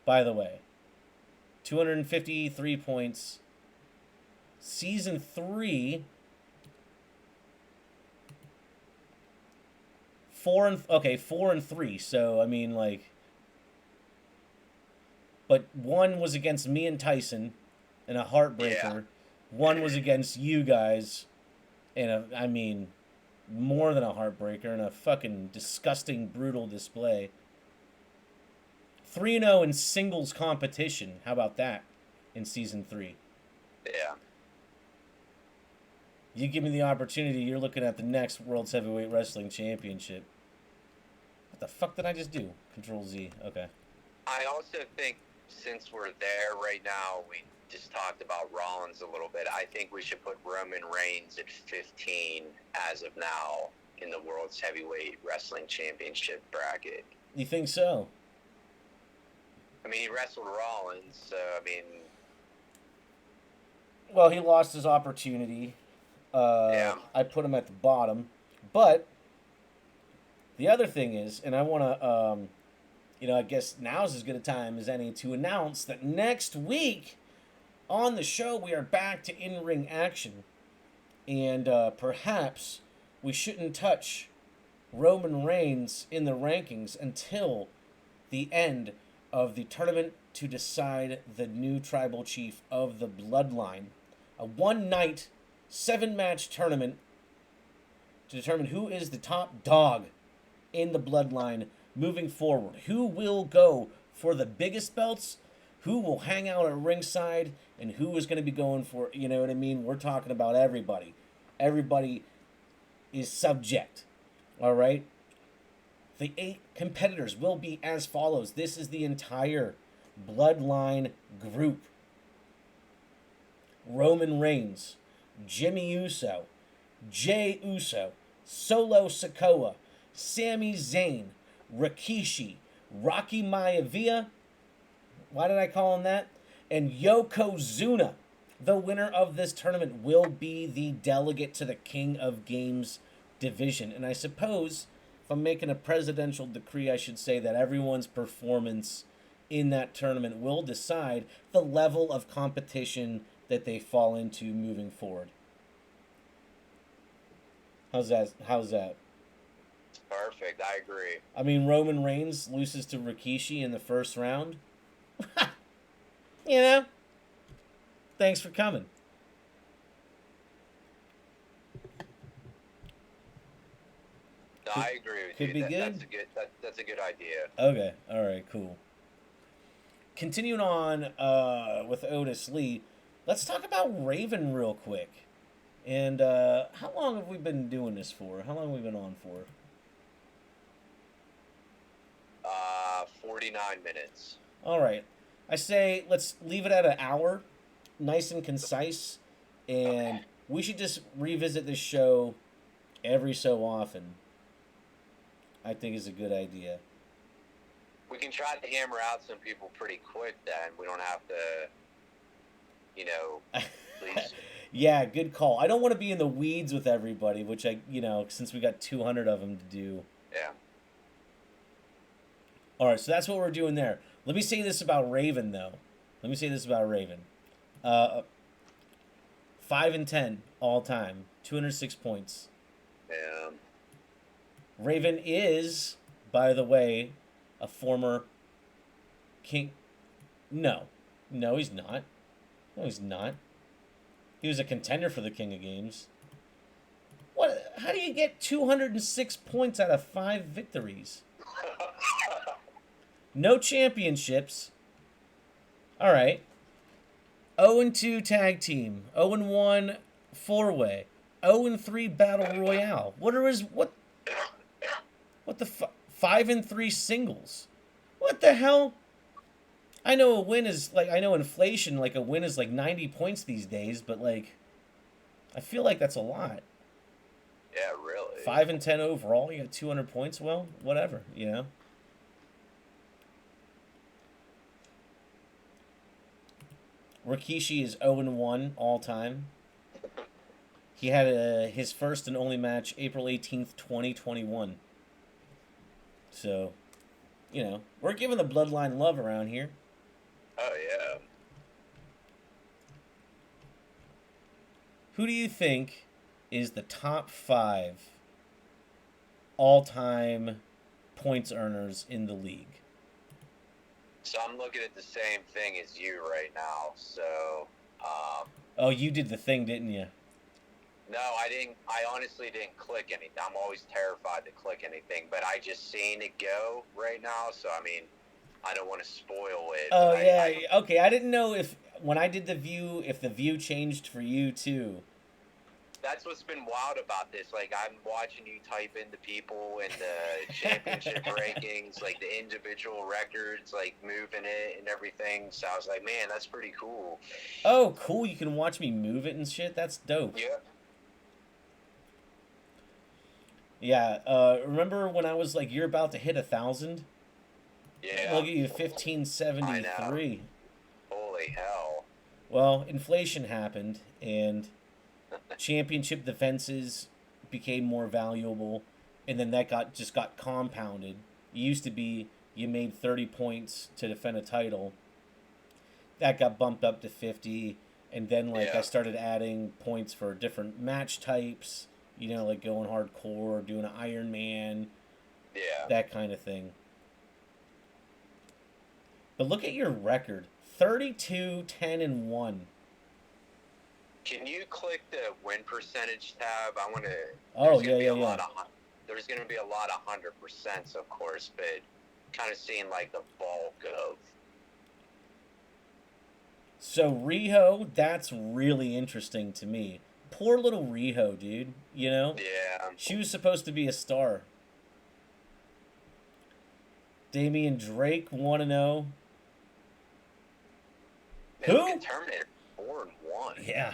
by the way. 253 points. Season 3... 4-3. So I mean, like, but one was against me and Tyson, in a heartbreaker. Yeah. One was against you guys, in more than a heartbreaker, in a fucking disgusting, brutal display. 3-0 in singles competition. How about that? In season 3. Yeah. You give me the opportunity, you're looking at the next World's Heavyweight Wrestling Championship. What the fuck did I just do? Control Z. Okay. I also think since we're there right now, we just talked about Rollins a little bit. I think we should put Roman Reigns at 15 as of now in the World's Heavyweight Wrestling Championship bracket. You think so? I mean, he wrestled Rollins, so, I mean... Well, he lost his opportunity. Yeah. I put him at the bottom. But the other thing is, and I want to, I guess now's as good a time as any to announce that next week on the show we are back to in-ring action. And perhaps we shouldn't touch Roman Reigns in the rankings until the end of the tournament to decide the new tribal chief of the Bloodline. A one-night, 7-match tournament to determine who is the top dog in the Bloodline moving forward. Who will go for the biggest belts, who will hang out at ringside, and who is going to be going for, you know what I mean? We're talking about everybody. Everybody is subject, all right? The 8 competitors will be as follows. This is the entire Bloodline group. Roman Reigns, Jimmy Uso, Jey Uso, Solo Sikoa, Sami Zayn, Rikishi, Rocky Maivia, why did I call him that? And Yokozuna. The winner of this tournament will be the delegate to the King of Games division. And I suppose, if I'm making a presidential decree, I should say that everyone's performance in that tournament will decide the level of competition that they fall into moving forward. How's that? Perfect. I agree. I mean, Roman Reigns loses to Rikishi in the first round. Thanks for coming. No, I agree with could you. Be good? That's a good idea. Okay. All right. Cool. Continuing on with Otis Lee, let's talk about Raven real quick. And how long have we been doing this for? How long have we been on for? 49 minutes. All right. I say let's leave it at an hour, nice and concise, and we should just revisit this show every so often. I think is a good idea. We can try to hammer out some people pretty quick then. We don't have to, please. Yeah, good call. I don't want to be in the weeds with everybody, which since we got 200 of them to do. Yeah. All right, so that's what we're doing there. Let me say this about Raven, though. 5-10 all time, 206 points. Yeah. Raven is, by the way, a former king. No. No, he's not. No, he's not. He was a contender for the King of Games. What? How do you get 206 points out of 5 victories? No championships. All right. 0-2 tag team. 0-1 four-way. 0-3 battle royale. What are his what the 5-3 singles? What the hell? I know a win is like, I know inflation, like a win is like 90 points these days, but like I feel like that's a lot. Yeah, really. 5-10 overall, you got 200 points. Well, whatever, you know. Rikishi is 0-1 all time. He had his first and only match April 18th, 2021. So, you know, we're giving the bloodline love around here. Oh, yeah. Who do you think is the top 5 all-time points earners in the league? So I'm looking at the same thing as you right now. So, Oh, you did the thing, didn't you? no, I didn't. I honestly didn't click anything. I'm always terrified to click anything, but I just seen it go right now. So, I mean, I don't want to spoil it. Oh, but yeah. Okay, I didn't know if, when I did the view, if the view changed for you, too. That's what's been wild about this. Like, I'm watching you type in the people and the championship rankings, like the individual records, like moving it and everything. So I was like, man, that's pretty cool. Oh, cool. You can watch me move it and shit. That's dope. Yeah. Yeah. Remember when I was like, you're about to hit 1,000? Yeah. Look at you, 1573. Holy hell. Well, inflation happened, and championship defenses became more valuable, and then that just got compounded. It used to be you made 30 points to defend a title. That got bumped up to 50, and then like I started adding points for different match types, you know, like going hardcore, doing an Iron Man, that kind of thing. But look at your record. 32, 10, and 1. Can you click the win percentage tab? I want to. Oh, yeah. There's going to be a lot of 100%, of course, but kind of seeing like the bulk of. So Riho, that's really interesting to me. Poor little Riho, dude. You know? Yeah. She was supposed to be a star. Damian Drake 1-0. Who? Terminator 4-1. Yeah.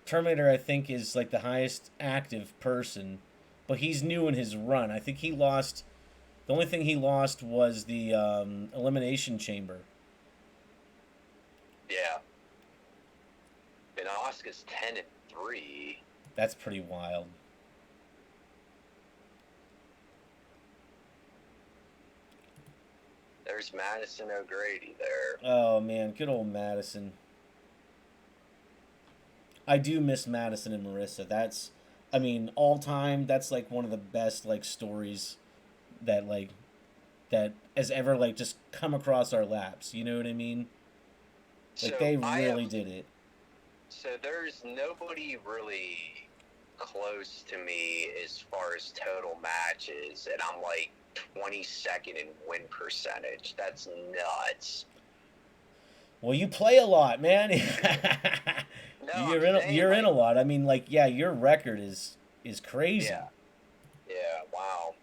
Terminator, I think, is like the highest active person, but he's new in his run. I think he lost. The only thing he lost was the Elimination Chamber. Yeah. And Asuka's 10-3. That's pretty wild. There's Madison O'Grady there. Oh man, good old Madison. I do miss Madison and Marissa. That's, I mean, all time. That's like one of the best like stories that has ever like just come across our laps. You know what I mean? Like, so they really did it. So there's nobody really close to me as far as total matches, and I'm like 22nd in win percentage. That's nuts. Well, you play a lot, man. No, you're in a lot. I mean, like, yeah, your record is crazy. Yeah. Yeah. Wow.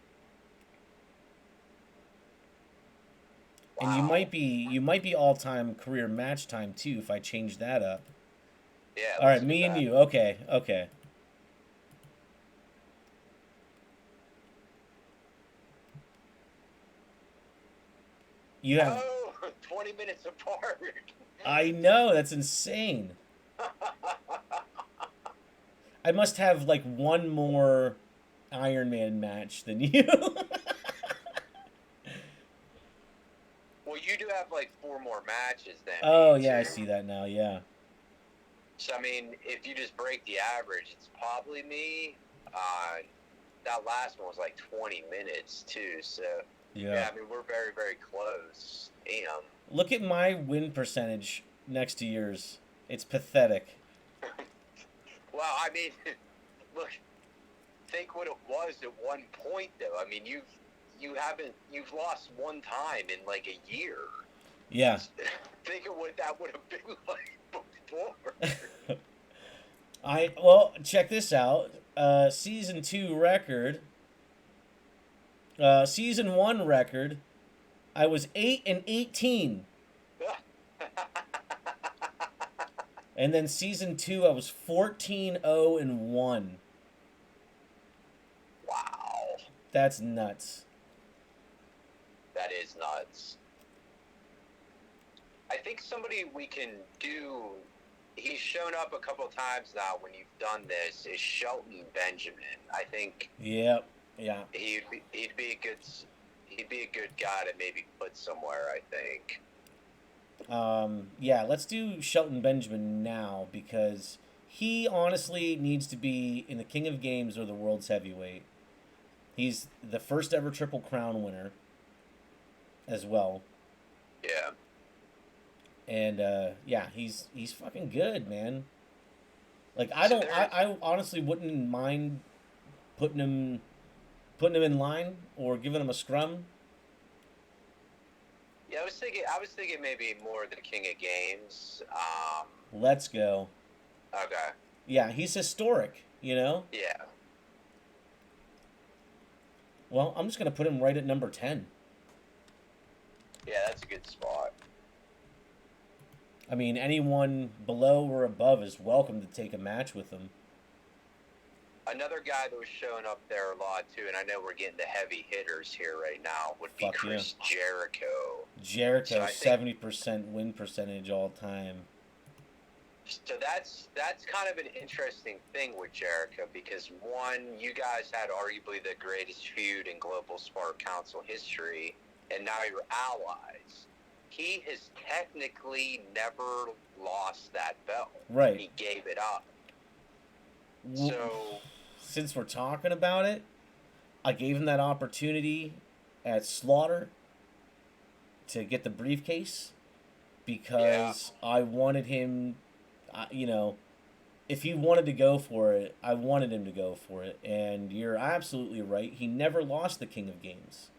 And you might be all-time career match time too if I change that up. Yeah. All right, me and you. Okay. You have 20 minutes apart. I know, that's insane. I must have like one more Iron Man match than you. Well, you do have like 4 more matches then. Oh, yeah, I see that now, yeah. So, I mean, if you just break the average, it's probably me. that last one was like 20 minutes too. So yeah, I mean we're very very close. Damn. Look at my win percentage next to yours. It's pathetic. Well, I mean, look, think what it was at one point though. I mean, you've lost one time in like a year. Yeah. Think of what that would have been like before. Well, check this out. Season 2 record. Season 1 record. I was 8-18. And then season 2 I was 14-0-1. Wow. That's nuts. That is nuts. I think somebody we can do. He's shown up a couple times now when you've done this. Is Shelton Benjamin? I think. Yep. Yeah. He'd be a good guy to maybe put somewhere. I think. Yeah. Let's do Shelton Benjamin now because he honestly needs to be in the King of Games or the World's Heavyweight. He's the first ever Triple Crown winner. As well. Yeah. And yeah, he's fucking good, man. Like I honestly wouldn't mind putting him in line or giving him a scrum. Yeah, I was thinking maybe more the King of Games. Let's go. Okay. Yeah, he's historic, you know? Yeah. Well, I'm just gonna put him right at number 10. Yeah, that's a good spot. I mean, anyone below or above is welcome to take a match with him. Another guy that was showing up there a lot too, and I know we're getting the heavy hitters here right now, would be Chris Jericho. Jericho, 70% win percentage all time. So that's kind of an interesting thing with Jericho because one, you guys had arguably the greatest feud in Global Sport Council history, and now you're allies. He has technically never lost that belt. Right. He gave it up. Well, so, since we're talking about it, I gave him that opportunity at Slaughter to get the briefcase because I wanted him, you know, if he wanted to go for it, I wanted him to go for it. And you're absolutely right. He never lost the King of Games.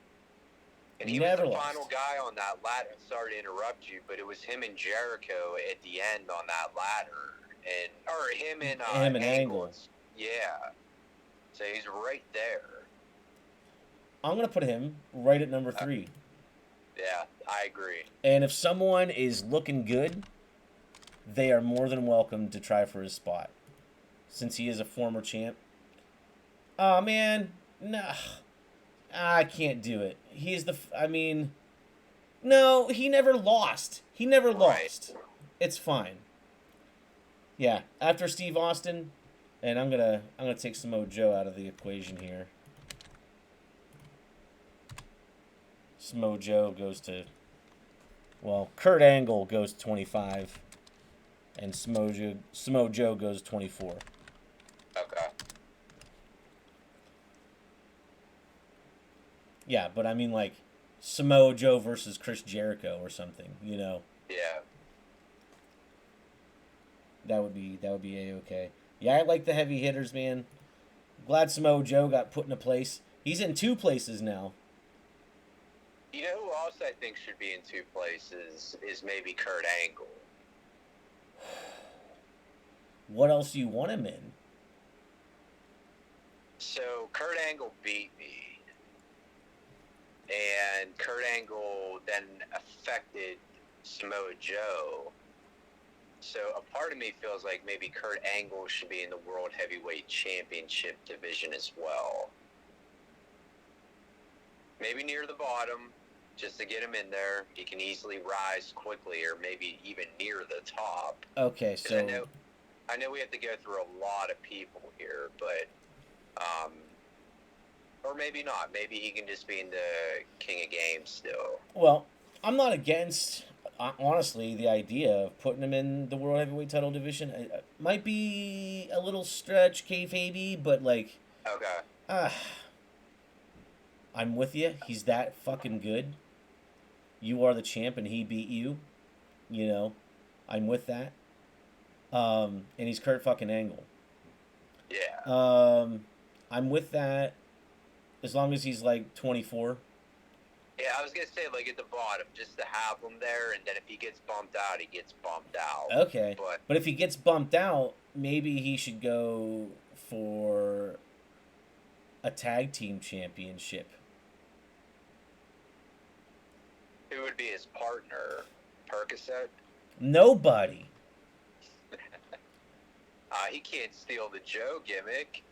And he was the final guy on that ladder. Sorry to interrupt you, but it was him and Jericho at the end on that ladder, or him and Angle. Yeah, so he's right there. I'm gonna put him right at number 3. Yeah, I agree. And if someone is looking good, they are more than welcome to try for his spot, since he is a former champ. Oh man, nah. I can't do it. No, he never lost. He never lost. It's fine. Yeah, after Steve Austin, and I'm gonna take Samoa Joe out of the equation here. Samoa Joe goes to, well, Kurt Angle goes to 25, and Samoa Joe goes 24. Okay. Yeah, but I mean, like, Samoa Joe versus Chris Jericho or something, you know? Yeah. That would be A-okay. Yeah, I like the heavy hitters, man. Glad Samoa Joe got put in a place. He's in 2 places now. You know who else I think should be in 2 places is maybe Kurt Angle. What else do you want him in? So, Kurt Angle beat me. And Kurt Angle then affected Samoa Joe. So a part of me feels like maybe Kurt Angle should be in the World Heavyweight Championship division as well. Maybe near the bottom, just to get him in there. He can easily rise quickly, or maybe even near the top. Okay, so I know we have to go through a lot of people here, but or maybe not. Maybe he can just be in the King of Games still. Well, I'm not against, honestly, the idea of putting him in the World Heavyweight title division. It might be a little stretch, kayfabe, but, like, okay. I'm with you. He's that fucking good. You are the champ and he beat you. You know, I'm with that. And he's Kurt fucking Angle. Yeah. I'm with that as long as he's like 24. Yeah, I was gonna say like at the bottom, just to have him there, and then if he gets bumped out, he gets bumped out. Okay. But if he gets bumped out, maybe he should go for a tag team championship. Who would be his partner? Percocet? Nobody. He can't steal the Joe gimmick.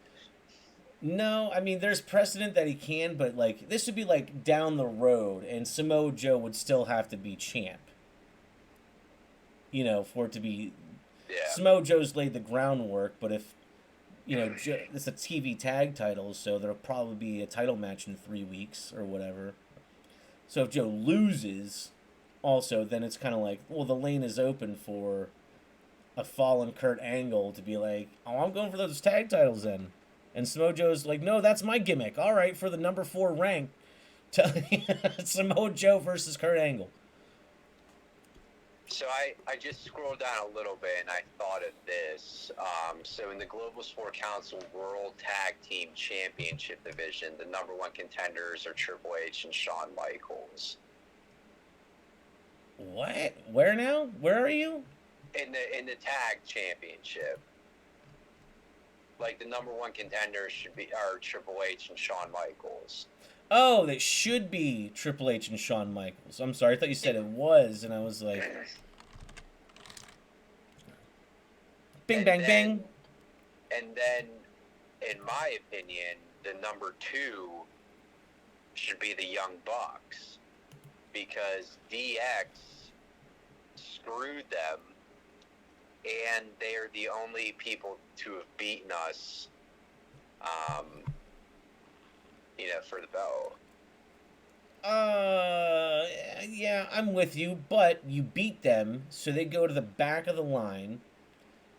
No, I mean, there's precedent that he can, but, like, this would be, like, down the road, and Samoa Joe would still have to be champ. You know, for it to be... Yeah. Samoa Joe's laid the groundwork, but if, you know, it's a TV tag title, so there'll probably be a title match in 3 weeks or whatever. So if Joe loses, also, then it's kind of like, well, the lane is open for a fallen Kurt Angle to be like, oh, I'm going for those tag titles then. And Samoa Joe's like, no, that's my gimmick. All right, for the number 4 rank, Samoa Joe versus Kurt Angle. So I just scrolled down a little bit and I thought of this. So in the Global Sport Council World Tag Team Championship division, the number 1 contenders are Triple H and Shawn Michaels. What? Where now? Where are you? In the tag championship. Like the number 1 contenders are Triple H and Shawn Michaels. Oh, that should be Triple H and Shawn Michaels. I'm sorry, I thought you said it was, and I was like... Bing, bang, bang. And then, in my opinion, the number 2 should be the Young Bucks. Because DX screwed them, and they're the only people to have beaten us, for the belt. Yeah, I'm with you, but you beat them, so they go to the back of the line,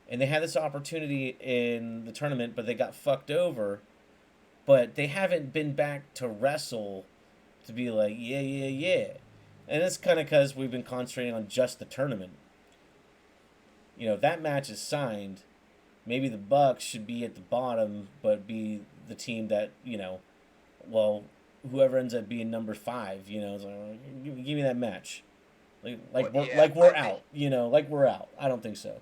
and they had this opportunity in the tournament, but they got fucked over, but they haven't been back to wrestle to be like, yeah. And it's kind of because we've been concentrating on just the tournament. You know, if that match is signed, maybe the Bucks should be at the bottom, but be the team that, you know, well, whoever ends up being number 5, you know, is like, give me that match. We're out. You know, like we're out. I don't think so.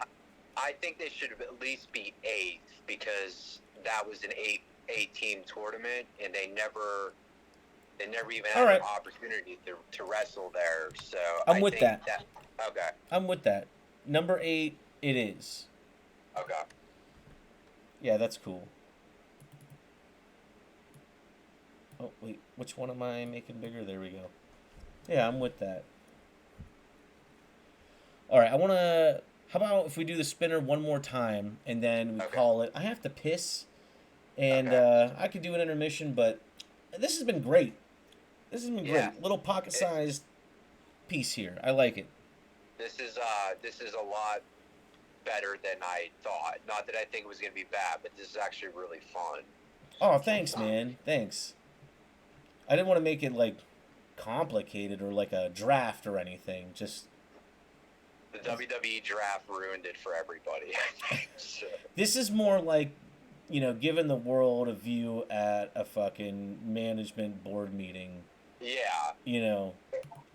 I think they should at least be 8th because that was an 8-team tournament, and they never even had an opportunity to wrestle there. So I'm with that. Okay. I'm with that. Number 8, it is. Okay. Yeah, that's cool. Oh, wait. Which one am I making bigger? There we go. Yeah, I'm with that. All right, I want to... How about if we do the spinner one more time, and then we call it... I have to piss, and I could do an intermission, but this has been great. This has been great. Little pocket-sized piece here. I like it. This is a lot better than I thought. Not that I think it was going to be bad, but this is actually really fun. Oh, thanks, man. Thanks. I didn't want to make it, like, complicated or like a draft or anything. Just... The WWE draft ruined it for everybody. So. This is more like, you know, giving the world a view at a fucking management board meeting. Yeah. You know.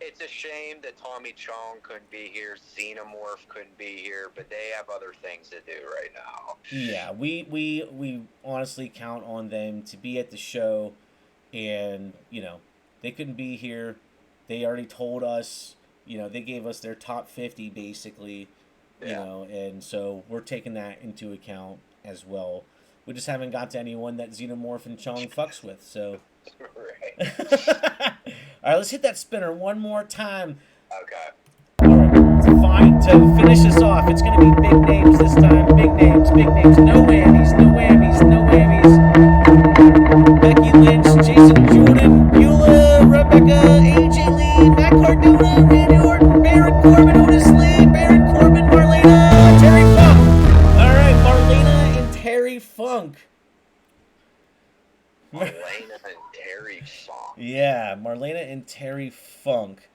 It's a shame that Tommy Chong couldn't be here, Xenomorph couldn't be here, but they have other things to do right now. Yeah, we honestly count on them to be at the show, and, you know, they couldn't be here. They already told us, you know, they gave us their top 50, basically, you know, and so we're taking that into account as well. We just haven't got to anyone that Xenomorph and Chong fucks with, so... Right. All right, let's hit that spinner one more time. Okay. Fine. To finish this off, it's going to be big names this time. Big names. No whammies. Becky Lynch, Jason Jordan, Beulah, Rebecca, AJ Lee, Matt Cardona, Randy Orton, Baron Corbin, Otis Lee, Baron Corbin, Marlena, Terry Funk. All right, Marlena and Terry Funk. Marlena and Terry Funk. Yeah, Marlena and Terry Funk.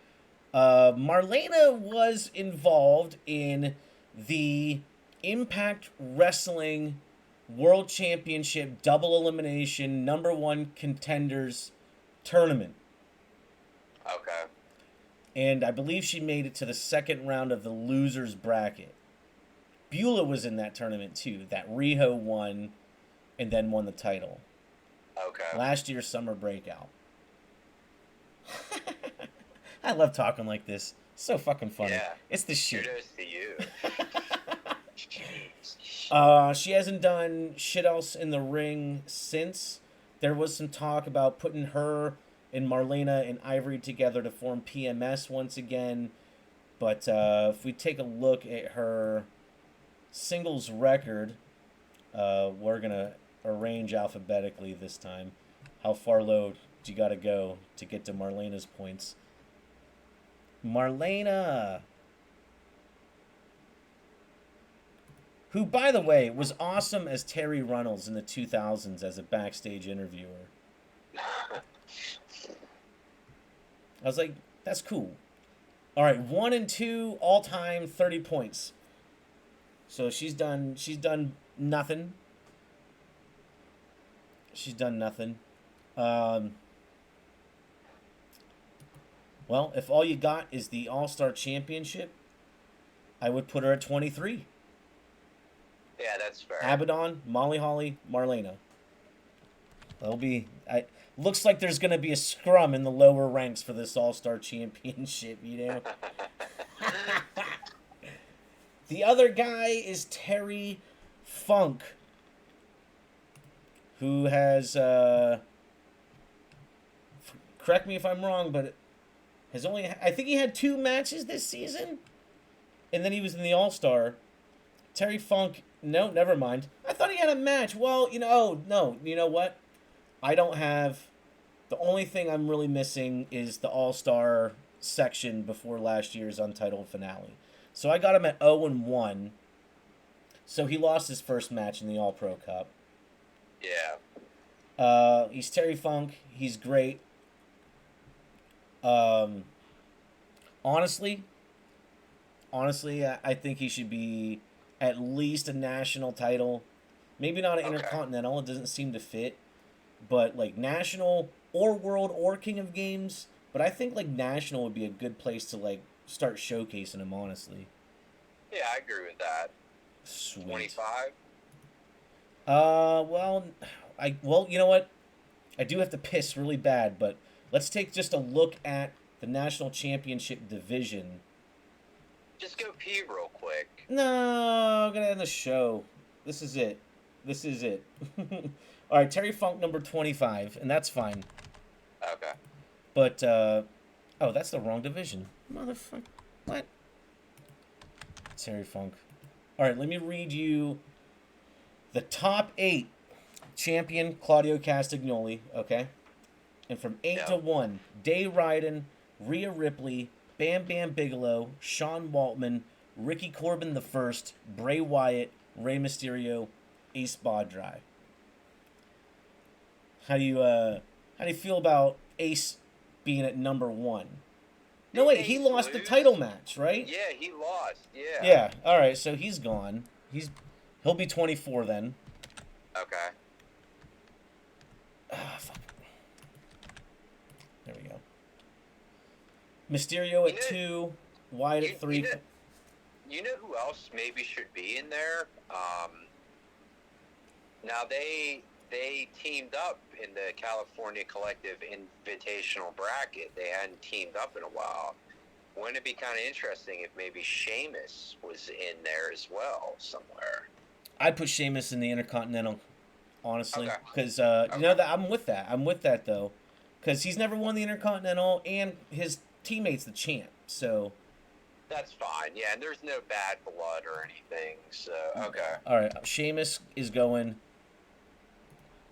Marlena was involved in the Impact Wrestling World Championship Double Elimination #1 Contenders Tournament. Okay. And I believe she made it to the second round of the losers bracket. Beulah was in that tournament too, that Riho won and then won the title. Okay. Last year's summer breakout. I love talking like this. So fucking funny. Yeah. It's the shit. Kudos to you. She hasn't done shit else in the ring since. There was some talk about putting her and Marlena and Ivory together to form PMS once again. But if we take a look at her singles record, we're going to arrange alphabetically this time. How far low do you got to go to get to Marlena's points? Marlena, who, by the way, was awesome as Terry Runnels in the 2000s as a backstage interviewer. I was like, that's cool. All right, 1 and 2 all time, 30 points. So she's done nothing. She's done nothing. Well, if all you got is the All-Star Championship, I would put her at 23. Yeah, that's fair. Abaddon, Molly Holly, Marlena. That'll be... looks like there's going to be a scrum in the lower ranks for this All-Star Championship, you know? The other guy is Terry Funk, who has... correct me if I'm wrong, but has only... I think he had 2 matches this season, and then he was in the All-Star. Terry Funk... No, never mind. I thought he had a match. Well, no. You know what? I don't have... The only thing I'm really missing is the All-Star section before last year's Untitled finale. So I got him at 0-1. So he lost his first match in the All-Pro Cup. Yeah. He's Terry Funk. He's great. Honestly, I think he should be at least a national title. Maybe not an Intercontinental. It doesn't seem to fit. But, like, national or world or King of Games. But I think, like, national would be a good place to, like, start showcasing him, honestly. Yeah, I agree with that. Sweet. 25? Well, you know what? I do have to piss really bad, but let's take just a look at the National Championship division. Just go pee real quick. No, I'm going to end the show. This is it. All right, Terry Funk, number 25, and that's fine. Okay. But, that's the wrong division. Motherfucker. What? Terry Funk. All right, let me read you the top 8. Champion, Claudio Castagnoli, okay? And from 8 to 1, Day Ryden, Rhea Ripley, Bam Bam Bigelow, Sean Waltman, Ricky Corbin the First, Bray Wyatt, Rey Mysterio, Ace Badrai. How do you feel about Ace being at number 1? No, wait, he lost the title match, right? Yeah, he lost. Yeah. Yeah. All right, so he's gone. He'll be 24 then. Okay. Fuck. There we go. Mysterio at 2, Wyatt at 3. You know who else maybe should be in there? Now they teamed up in the California Collective Invitational bracket. They hadn't teamed up in a while. Wouldn't it be kind of interesting if maybe Sheamus was in there as well somewhere? I'd put Sheamus in the Intercontinental, honestly, Okay. because I'm with that. I'm with that though, because he's never won the Intercontinental, and his teammate's the champ. So that's fine. Yeah, and there's no bad blood or anything. So okay. All right, Sheamus is going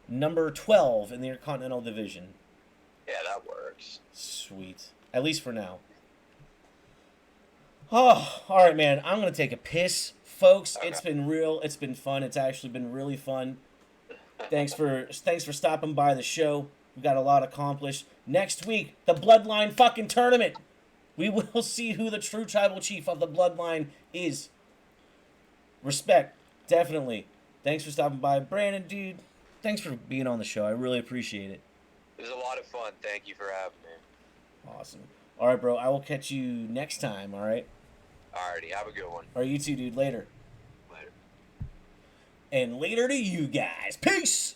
number 12 in the Intercontinental division. Yeah, that works. Sweet, at least for now. Oh, all right, man. I'm gonna take a piss, folks. Okay. It's been real. It's been fun. It's actually been really fun. Thanks for stopping by the show. We got a lot accomplished. Next week, the Bloodline fucking tournament. We will see who the true tribal chief of the Bloodline is. Respect, definitely. Thanks for stopping by, Brandon, dude. Thanks for being on the show. I really appreciate it. It was a lot of fun. Thank you for having me. Awesome. All right, bro. I will catch you next time. All right. Alrighty, have a good one. All right, you too, dude. Later. Later. And later to you guys. Peace.